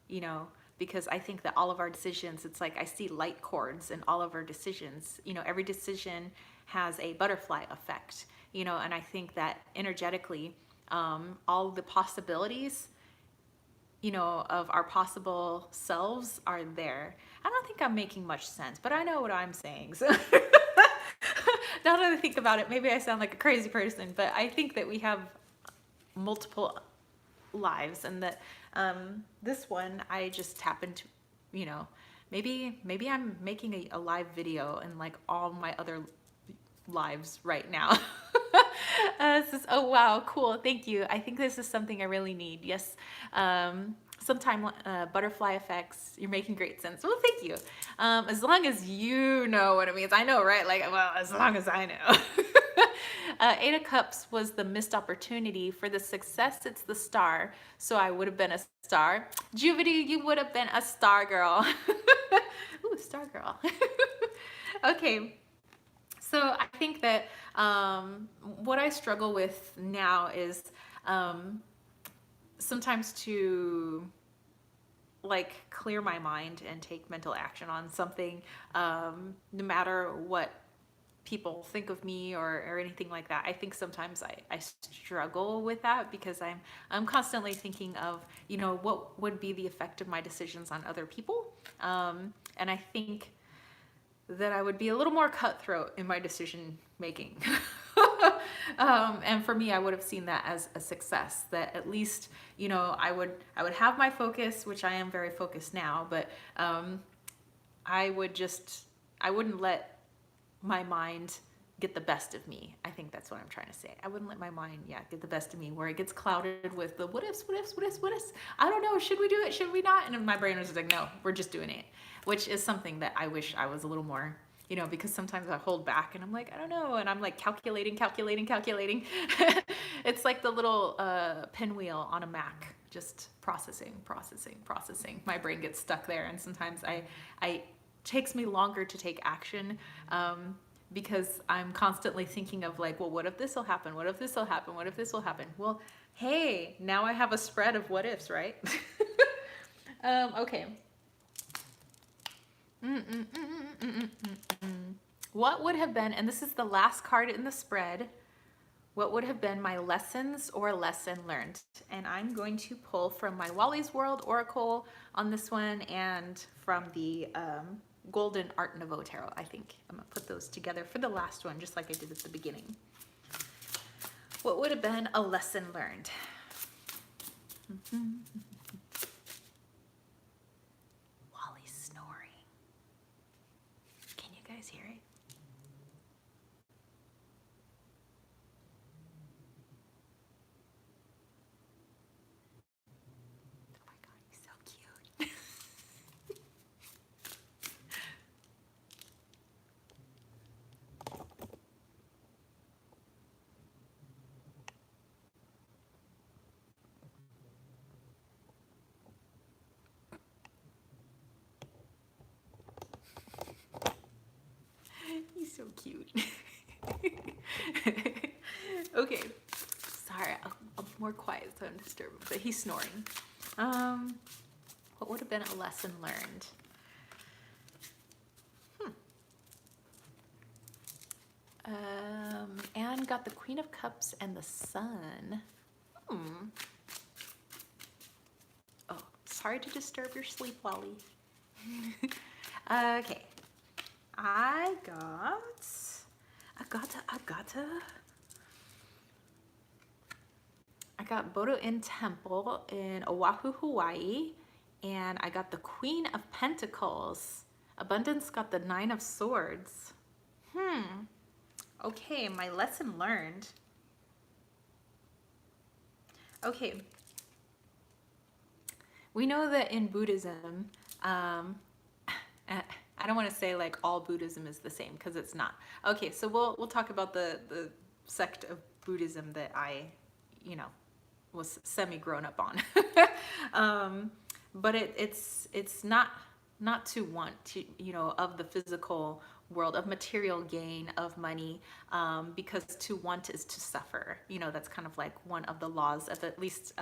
you know? Because I think that all of our decisions, it's like I see light cords in all of our decisions. You know, every decision has a butterfly effect, you know, and I think that energetically, all the possibilities, you know, of our possible selves are there. I don't think I'm making much sense, but I know what I'm saying. So now that I think about it, maybe I sound like a crazy person, but I think that we have multiple lives, and that this one I just tap into, you know, maybe I'm making a live video and like all my other lives right now. Says, oh wow, cool, thank you. I think this is something I really need. Yes. Sometime butterfly effects, you're making great sense. Well, thank you. As long as you know what it means. I know, right? Like, well, as long as I know. Eight of Cups was the missed opportunity. For the success, it's the star. So I would have been a star. Juvity, you would have been a star girl. Ooh, star girl. Okay. So I think that what I struggle with now is sometimes to like clear my mind and take mental action on something, no matter what people think of me or anything like that. I think sometimes I struggle with that because I'm constantly thinking of, you know, what would be the effect of my decisions on other people. And I think that I would be a little more cutthroat in my decision making. And for me, I would have seen that as a success, that at least, you know, I would have my focus, which I am very focused now, but I wouldn't let my mind get the best of me. I think that's what I'm trying to say. I wouldn't let my mind, get the best of me, where it gets clouded with the what ifs, what ifs, what ifs, what ifs. I don't know, should we do it, should we not? And my brain was just like, no, we're just doing it, which is something that I wish I was a little more, you know, because sometimes I hold back and I'm like, I don't know, and I'm like calculating. It's like the little pinwheel on a Mac, just processing. My brain gets stuck there, and sometimes I takes me longer to take action, because I'm constantly thinking of like, well, what if this will happen? What if this will happen? What if this will happen? Well, hey, now I have a spread of what ifs, right? Okay. What would have been, and this is the last card in the spread, what would have been my lessons or lesson learned? And I'm going to pull from my Wally's World Oracle on this one, and from the Golden Art Nouveau Tarot. I think I'm gonna put those together for the last one, just like I did at the beginning. What would have been a lesson learned? Wally's snoring. Can you guys hear it? cute. Okay, sorry, I'm more quiet so I'm disturbed, but he's snoring. What would have been a lesson learned? Anne got the Queen of Cups and the Sun. Oh, sorry to disturb your sleep, Wally. Okay, I got Bodo in Temple in Oahu, Hawaii, and I got the Queen of Pentacles. Abundance got the Nine of Swords. Okay, my lesson learned. Okay, we know that in Buddhism, I don't want to say like all Buddhism is the same because it's not. Okay, so we'll talk about the sect of Buddhism that I, was semi-grown up on. But it's not to want to, of the physical world, of material gain, of money, because to want is to suffer. That's kind of like one of the laws of at least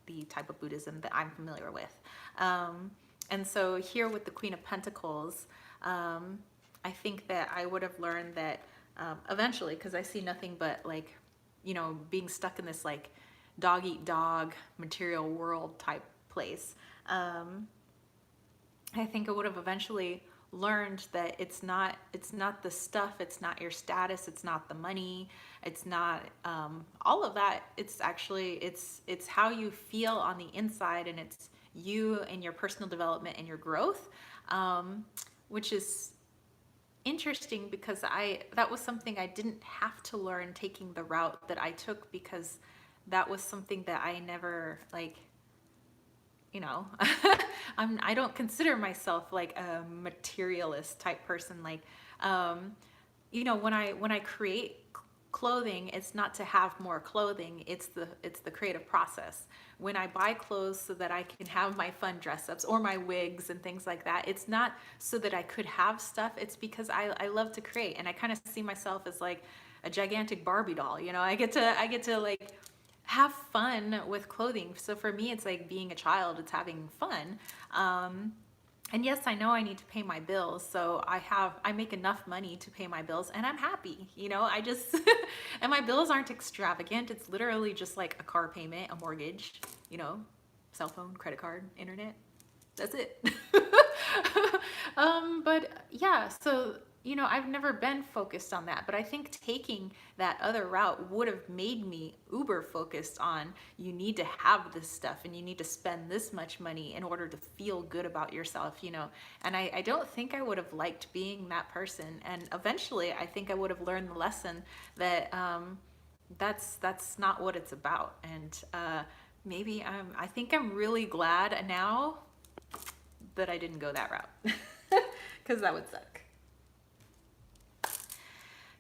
the type of Buddhism that I'm familiar with. And so here with the Queen of Pentacles, I think that I would have learned that eventually, because I see nothing but like, being stuck in this like dog eat dog material world type place. I think I would have eventually learned that it's not the stuff, it's not your status, it's not the money, it's not all of that. It's actually it's how you feel on the inside, and it's you and your personal development and your growth, which is interesting because that was something I didn't have to learn taking the route that I took, because that was something that I never like, I don't consider myself like a materialist type person. Like, when I create clothing, it's not to have more clothing. It's the creative process. When I buy clothes so that I can have my fun dress ups or my wigs and things like that, it's not so that I could have stuff. It's because I love to create, and I kind of see myself as like a gigantic Barbie doll. I get to like have fun with clothing. So for me, it's like being a child, it's having fun. And yes, I know I need to pay my bills. So I make enough money to pay my bills, and I'm happy, I just, and my bills aren't extravagant. It's literally just like a car payment, a mortgage, cell phone, credit card, internet. That's it. But yeah, so, I've never been focused on that, but I think taking that other route would have made me uber focused on, you need to have this stuff and you need to spend this much money in order to feel good about yourself, and I don't think I would have liked being that person. And eventually I think I would have learned the lesson that that's not what it's about. And maybe I think I'm really glad now that I didn't go that route, because that would suck.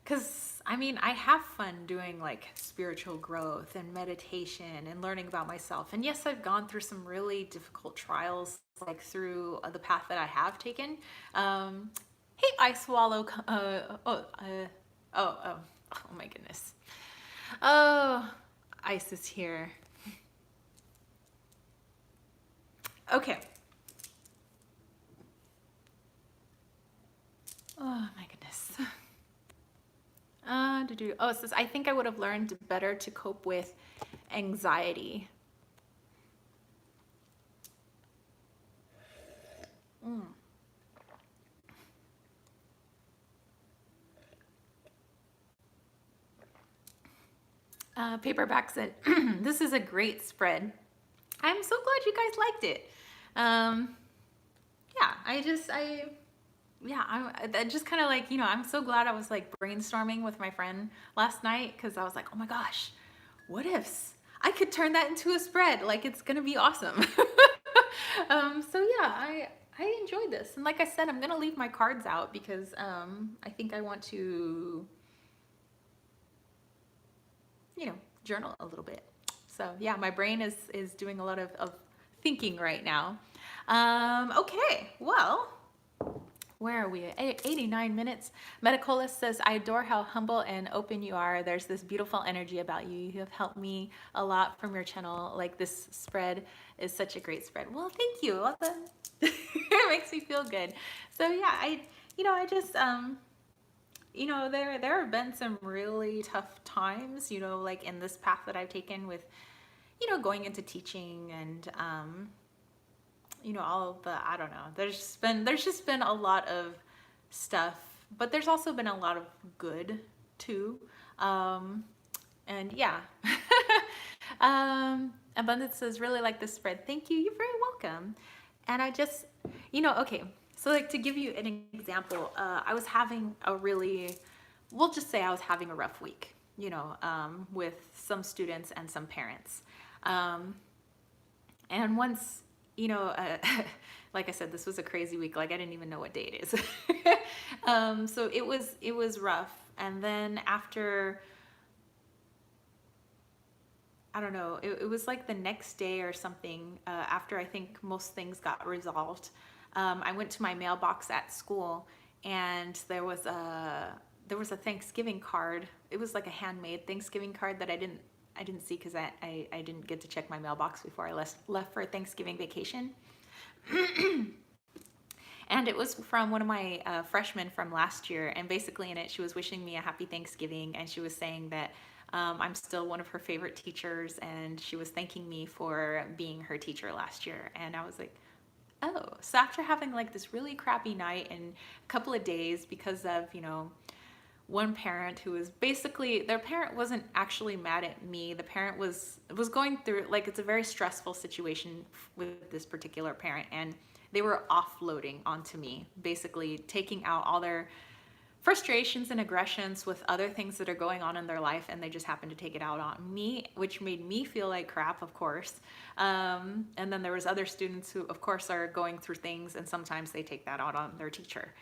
Because I have fun doing like spiritual growth and meditation and learning about myself. And yes, I've gone through some really difficult trials, like through the path that I have taken. Hey, I swallow. Oh my goodness. Oh, Ice is here. Okay. Oh my goodness. It says, I think I would have learned better to cope with anxiety. Paperback said, this is a great spread. I'm so glad you guys liked it. I just kind of like, I'm so glad I was like brainstorming with my friend last night, because I was like, oh my gosh, what ifs? I could turn that into a spread. Like, it's gonna be awesome. So yeah, I enjoyed this. And like I said, I'm gonna leave my cards out because I think I want to, journal a little bit. So yeah, my brain is doing a lot of thinking right now. Okay, well, where are we? 89 minutes. Medicola says, I adore how humble and open you are. There's this beautiful energy about you. You have helped me a lot from your channel. Like, this spread is such a great spread. Well, thank you. It makes me feel good. So yeah, I just, there have been some really tough times, like in this path that I've taken with, going into teaching and, all of the, I don't know, there's just been a lot of stuff, but there's also been a lot of good too. And yeah. Abundance says, really like this spread. Thank you. You're very welcome. And I just, okay. So like, to give you an example, I was having we'll just say I was having a rough week, with some students and some parents. And once, like I said, this was a crazy week. Like, I didn't even know what day it is. So it was rough. And then after, I don't know, it was like the next day or something, after I think most things got resolved, I went to my mailbox at school, and there was a Thanksgiving card. It was like a handmade Thanksgiving card that I didn't see because I didn't get to check my mailbox before I left for a Thanksgiving vacation. And it was from one of my freshmen from last year, and basically in it she was wishing me a happy Thanksgiving, and she was saying that I'm still one of her favorite teachers, and she was thanking me for being her teacher last year. And I was like, oh. So after having like this really crappy night and a couple of days because of, one parent who was basically, their parent wasn't actually mad at me. The parent was going through, like, it's a very stressful situation with this particular parent, and they were offloading onto me, basically taking out all their frustrations and aggressions with other things that are going on in their life, and they just happened to take it out on me, which made me feel like crap, of course. And then there was other students who, of course, are going through things, and sometimes they take that out on their teacher.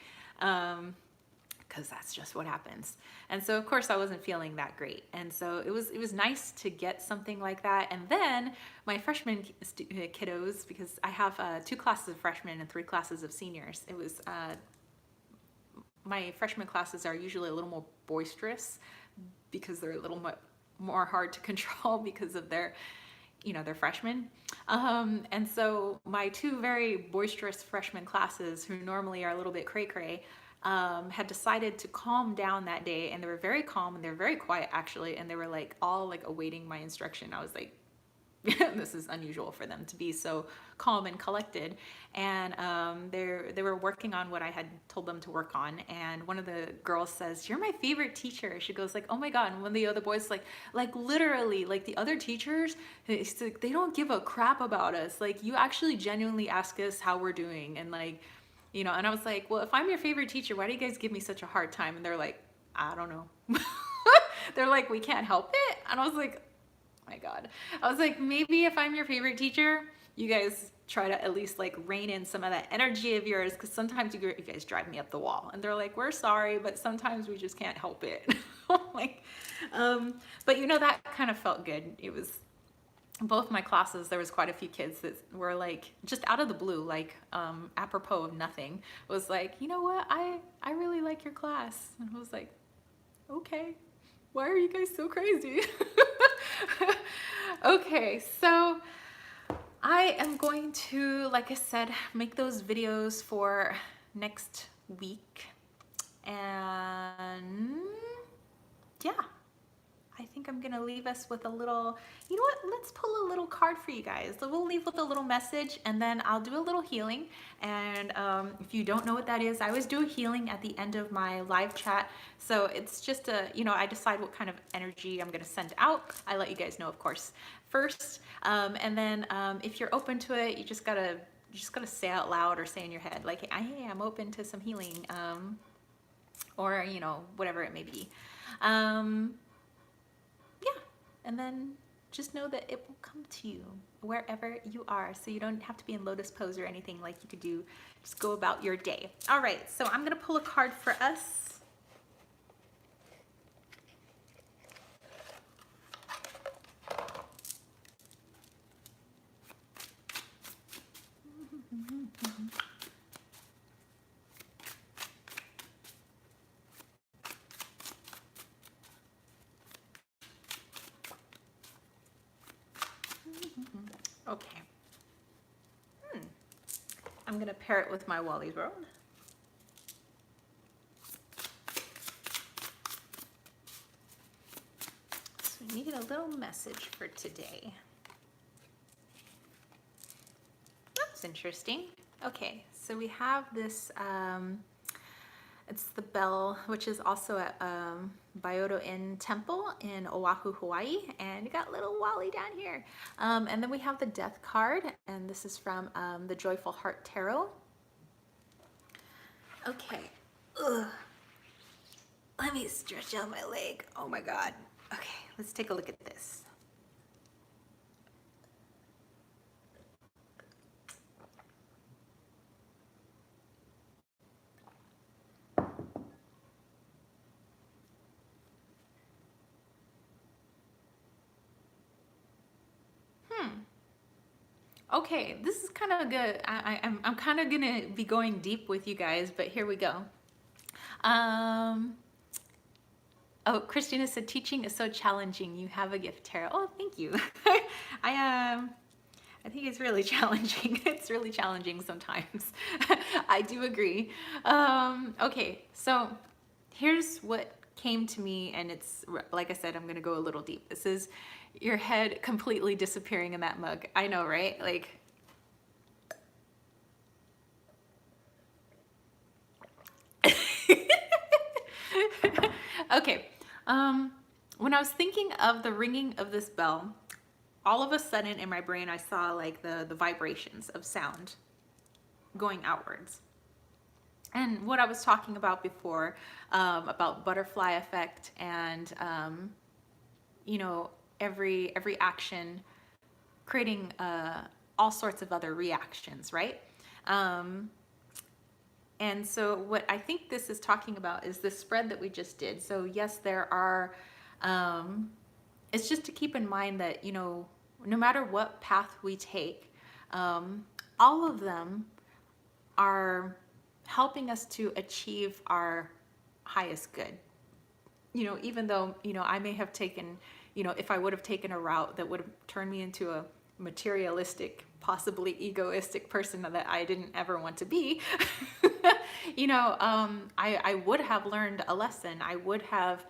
Because that's just what happens. And so of course I wasn't feeling that great. And so it was nice to get something like that. And then my freshman kiddos, because I have 2 classes of freshmen and 3 classes of seniors, it was, my freshman classes are usually a little more boisterous because they're a little more hard to control because of they're freshmen. And so my 2 very boisterous freshman classes, who normally are a little bit cray-cray, had decided to calm down that day, and they were very calm, and they were very quiet actually, and they were like all like awaiting my instruction. I was like, this is unusual for them to be so calm and collected. And they were working on what I had told them to work on, and one of the girls says, "You're my favorite teacher." She goes like, "Oh my God." And one of the other boys like literally, like, the other teachers, it's like, they don't give a crap about us. Like, you actually genuinely ask us how we're doing, and like, and I was like, well, if I'm your favorite teacher, why do you guys give me such a hard time? And they're like, I don't know. They're like, we can't help it. And I was like, oh my God. I was like, maybe if I'm your favorite teacher, you guys try to at least like rein in some of that energy of yours, because sometimes you guys drive me up the wall. And they're like, we're sorry, but sometimes we just can't help it. Like, but that kind of felt good. It was, both my classes, there was quite a few kids that were like, just out of the blue, like, apropos of nothing, was like, you know what, I really like your class. And I was like, okay, why are you guys so crazy? Okay, so I am going to, like I said, make those videos for next week. And yeah, I think I'm gonna leave us with a little, you know what, let's pull a little card for you guys. So we'll leave with a little message, and then I'll do a little healing. And if you don't know what that is, I always do a healing at the end of my live chat. So it's just I decide what kind of energy I'm gonna send out. I let you guys know, of course, first. And then if you're open to it, you just gotta say out loud or say in your head, like, hey, I'm open to some healing, or whatever it may be. And then just know that it will come to you wherever you are. So you don't have to be in lotus pose or anything. Like, you could do, just go about your day. All right, so I'm gonna pull a card for us. I'm gonna pair it with my Wally's World. So we need a little message for today. That's interesting. Okay, so we have this, it's the bell, which is also at Byodo Inn Temple in Oahu, Hawaii, and you got little Wally down here. And then we have the Death card, and this is from the Joyful Heart Tarot. Okay, ugh. Let me stretch out my leg. Oh my God. Okay, let's take a look at this. Okay, this is kind of good. I'm kind of gonna be going deep with you guys, but here we go. Oh, Christina said teaching is so challenging. You have a gift, Tara. Oh, thank you. I think it's really challenging. It's really challenging sometimes. I do agree. Okay, so here's what came to me, and it's like I said, I'm gonna go a little deep. This is your head completely disappearing in that mug. I know, right? Like, okay. When I was thinking of the ringing of this bell, all of a sudden in my brain I saw like the vibrations of sound going outwards. And what I was talking about before, about butterfly effect and you know, every action creating all sorts of other reactions, right? And so what I think this is talking about is the spread that we just did. So yes, there are, it's just to keep in mind that, you know, no matter what path we take, all of them are helping us to achieve our highest good. You know, even though, you know, I may have taken, you know, if I would have taken a route that would have turned me into a materialistic, possibly egoistic person that I didn't ever want to be, you know, I would have learned a lesson. I would have,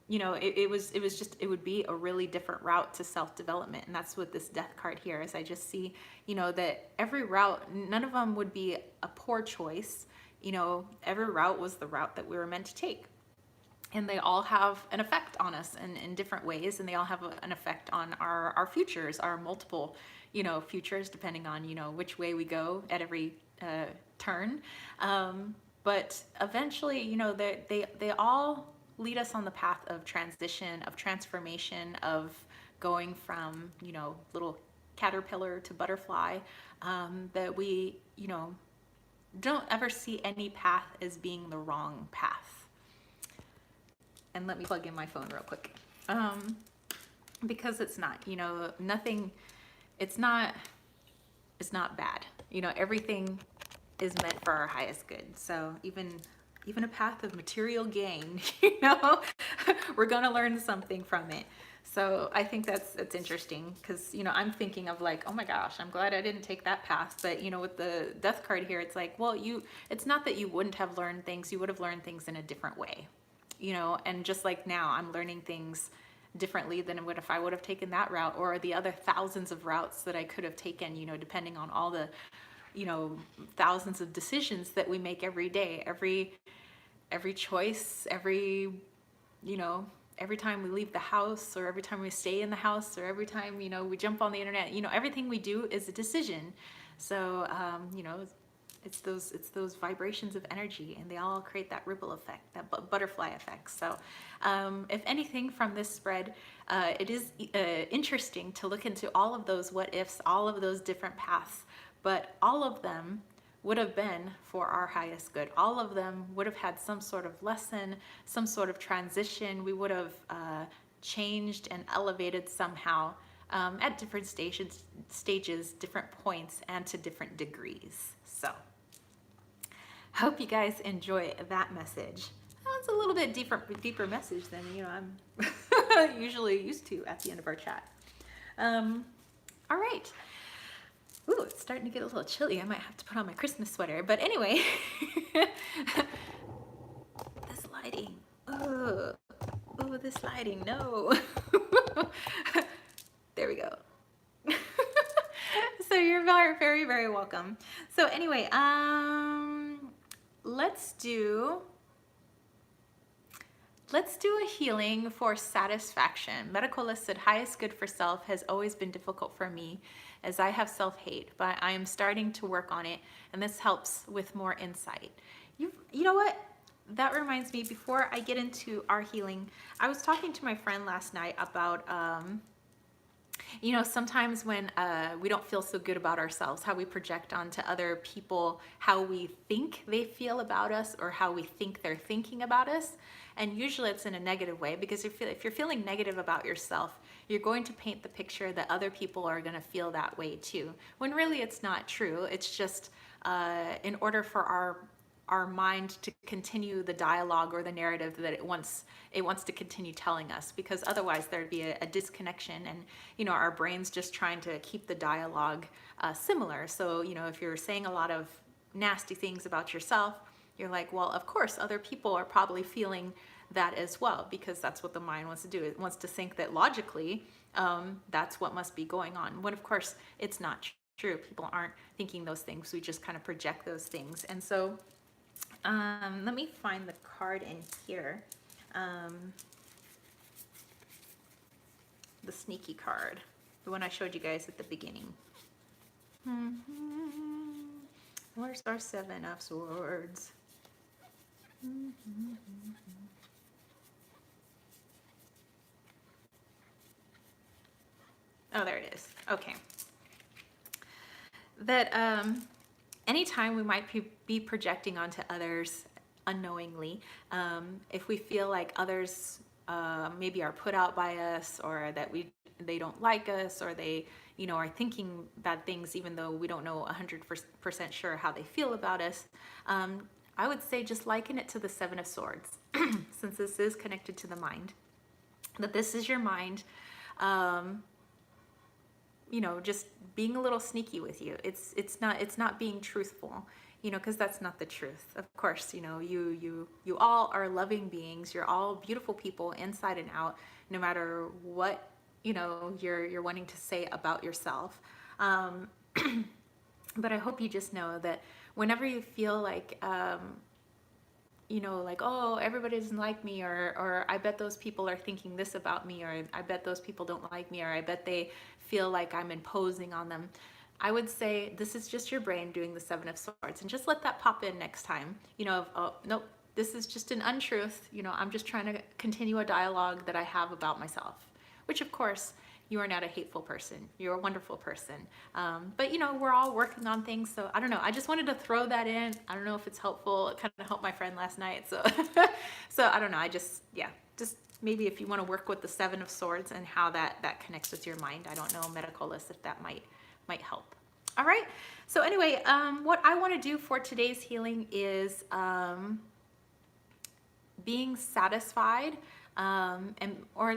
you know, it would be a really different route to self-development. And that's what this death card here is. I just see, you know, that every route, none of them would be a poor choice. You know, every route was the route that we were meant to take. And they all have an effect on us in different ways, and they all have an effect on our futures, our multiple, you know, futures, depending on, you know, which way we go at every turn. But eventually, you know, they all lead us on the path of transition, of transformation, of going from, you know, little caterpillar to butterfly, that we, you know, don't ever see any path as being the wrong path. And let me plug in my phone real quick. Because it's not, you know, nothing, it's not bad. You know, everything is meant for our highest good. So even a path of material gain, you know, we're gonna learn something from it. So I think that's interesting, because, you know, I'm thinking of like, oh my gosh, I'm glad I didn't take that path. But, you know, with the death card here, it's like, well, it's not that you wouldn't have learned things, you would have learned things in a different way. You know, and just like now, I'm learning things differently than what if I would have taken that route, or the other thousands of routes that I could have taken, you know, depending on all the, you know, thousands of decisions that we make every day, every choice, every, you know, every time we leave the house, or every time we stay in the house, or every time, you know, we jump on the internet, you know, everything we do is a decision. So, you know, it's those vibrations of energy, and they all create that ripple effect, that butterfly effect. So if anything from this spread, it is interesting to look into all of those what ifs, all of those different paths, but all of them would have been for our highest good. All of them would have had some sort of lesson, some sort of transition. We would have changed and elevated somehow at different stages, different points, and to different degrees. So hope you guys enjoy that message. That one's a little bit deeper message than, you know, I'm usually used to at the end of our chat. All right. Ooh, it's starting to get a little chilly. I might have to put on my Christmas sweater. But anyway, this lighting. Oh, oh, this lighting. No. There we go. So you're very, very, very welcome. So anyway, let's do a healing for satisfaction. Medical list said highest good for self has always been difficult for me as I have self-hate, but I am starting to work on it, and this helps with more insight. You know what? That reminds me, before I get into our healing, I was talking to my friend last night about you know, sometimes when we don't feel so good about ourselves, how we project onto other people, how we think they feel about us, or how we think they're thinking about us. And usually it's in a negative way, because if you're feeling negative about yourself, you're going to paint the picture that other people are going to feel that way too, when really it's not true. It's just in order for our mind to continue the dialogue or the narrative that it wants to continue telling us, because otherwise there'd be a disconnection, and you know, our brain's just trying to keep the dialogue similar. So you know, if you're saying a lot of nasty things about yourself, you're like, well, of course other people are probably feeling that as well, because that's what the mind wants to do. It wants to think that logically that's what must be going on, when of course it's not true. People aren't thinking those things. We just kind of project those things. And so let me find the card in here. The sneaky card, the one I showed you guys at the beginning. Where's our Seven of Swords? Oh, there it is. Okay. That anytime we might be projecting onto others unknowingly, if we feel like others maybe are put out by us, or that they don't like us, or they, you know, are thinking bad things, even though we don't know 100% sure how they feel about us, I would say just liken it to the Seven of Swords, since this is connected to the mind, that this is your mind, you know, just being a little sneaky with you. It's not being truthful, you know, because that's not the truth. Of course, you know, you all are loving beings. You're all beautiful people inside and out, no matter what, you know, you're wanting to say about yourself. But I hope you just know that whenever you feel like you know, like, oh, everybody doesn't like me, or I bet those people are thinking this about me, or I bet those people don't like me, or I bet they feel like I'm imposing on them, I would say this is just your brain doing the Seven of Swords, and just let that pop in next time. You know, oh, nope, this is just an untruth. You know, I'm just trying to continue a dialogue that I have about myself, which of course, you are not a hateful person. You're a wonderful person. But you know, we're all working on things. So I don't know. I just wanted to throw that in. I don't know if it's helpful. It kind of helped my friend last night. So, so I don't know. Just maybe if you want to work with the Seven of Swords and how that connects with your mind. I don't know, medical list, if that might help. All right. So anyway, what I want to do for today's healing is being satisfied, or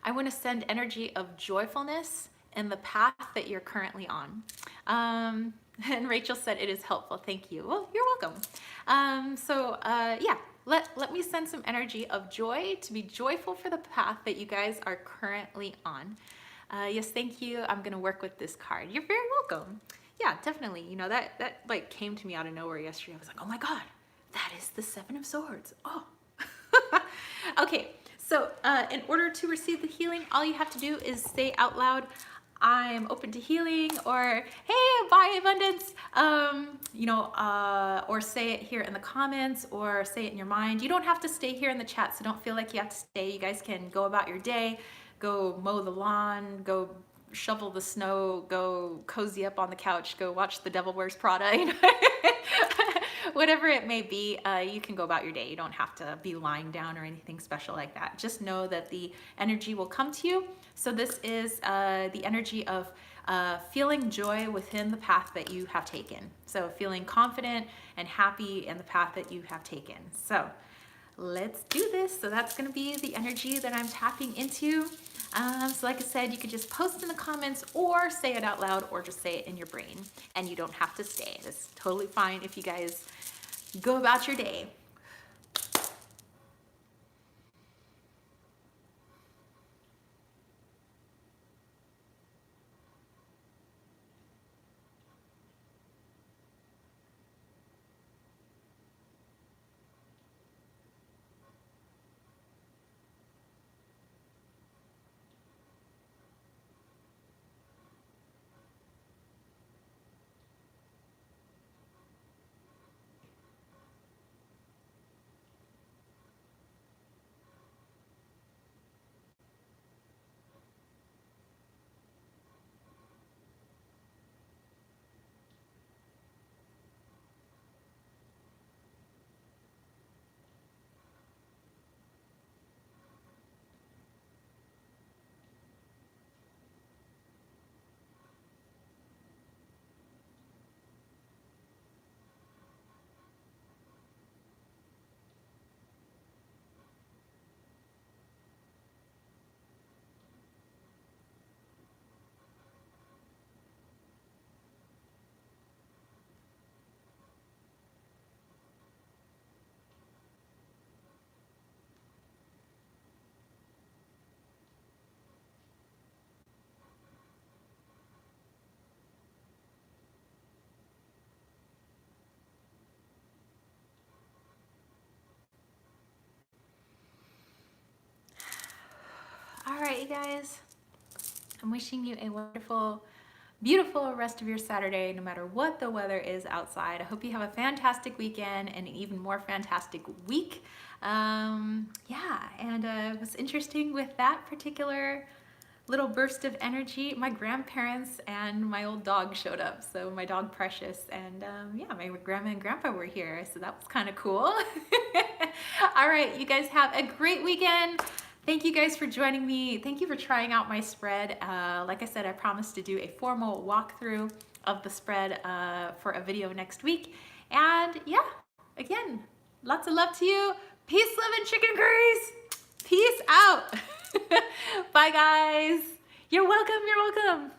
I want to send energy of joyfulness in the path that you're currently on. And Rachel said it is helpful. Thank you. Well, you're welcome. Yeah, let me send some energy of joy, to be joyful for the path that you guys are currently on. Yes, thank you. I'm going to work with this card. You're very welcome. Yeah, definitely. You know, that like came to me out of nowhere yesterday. I was like, oh my God, that is the Seven of Swords. Oh, okay. So in order to receive the healing, all you have to do is say out loud, I'm open to healing, or hey, bye abundance, you know, or say it here in the comments, or say it in your mind. You don't have to stay here in the chat, so don't feel like you have to stay. You guys can go about your day, go mow the lawn, go shovel the snow, go cozy up on the couch, go watch The Devil Wears Prada, you know? Whatever it may be, you can go about your day. You don't have to be lying down or anything special like that. Just know that the energy will come to you. So this is the energy of feeling joy within the path that you have taken. So feeling confident and happy in the path that you have taken. So let's do this. So that's going to be the energy that I'm tapping into. So like I said, you could just post in the comments or say it out loud or just say it in your brain, and you don't have to stay. It's totally fine if you guys go about your day. All right, you guys, I'm wishing you a wonderful, beautiful rest of your Saturday, no matter what the weather is outside. I hope you have a fantastic weekend and an even more fantastic week. Yeah, and what's interesting with that particular little burst of energy, my grandparents and my old dog showed up. So my dog Precious and yeah, my grandma and grandpa were here. So that was kind of cool. All right, you guys have a great weekend. Thank you guys for joining me. Thank you for trying out my spread. Like I said, I promised to do a formal walkthrough of the spread for a video next week. And yeah, again, lots of love to you. Peace, love, and chicken curries. Peace out. Bye, guys. You're welcome. You're welcome.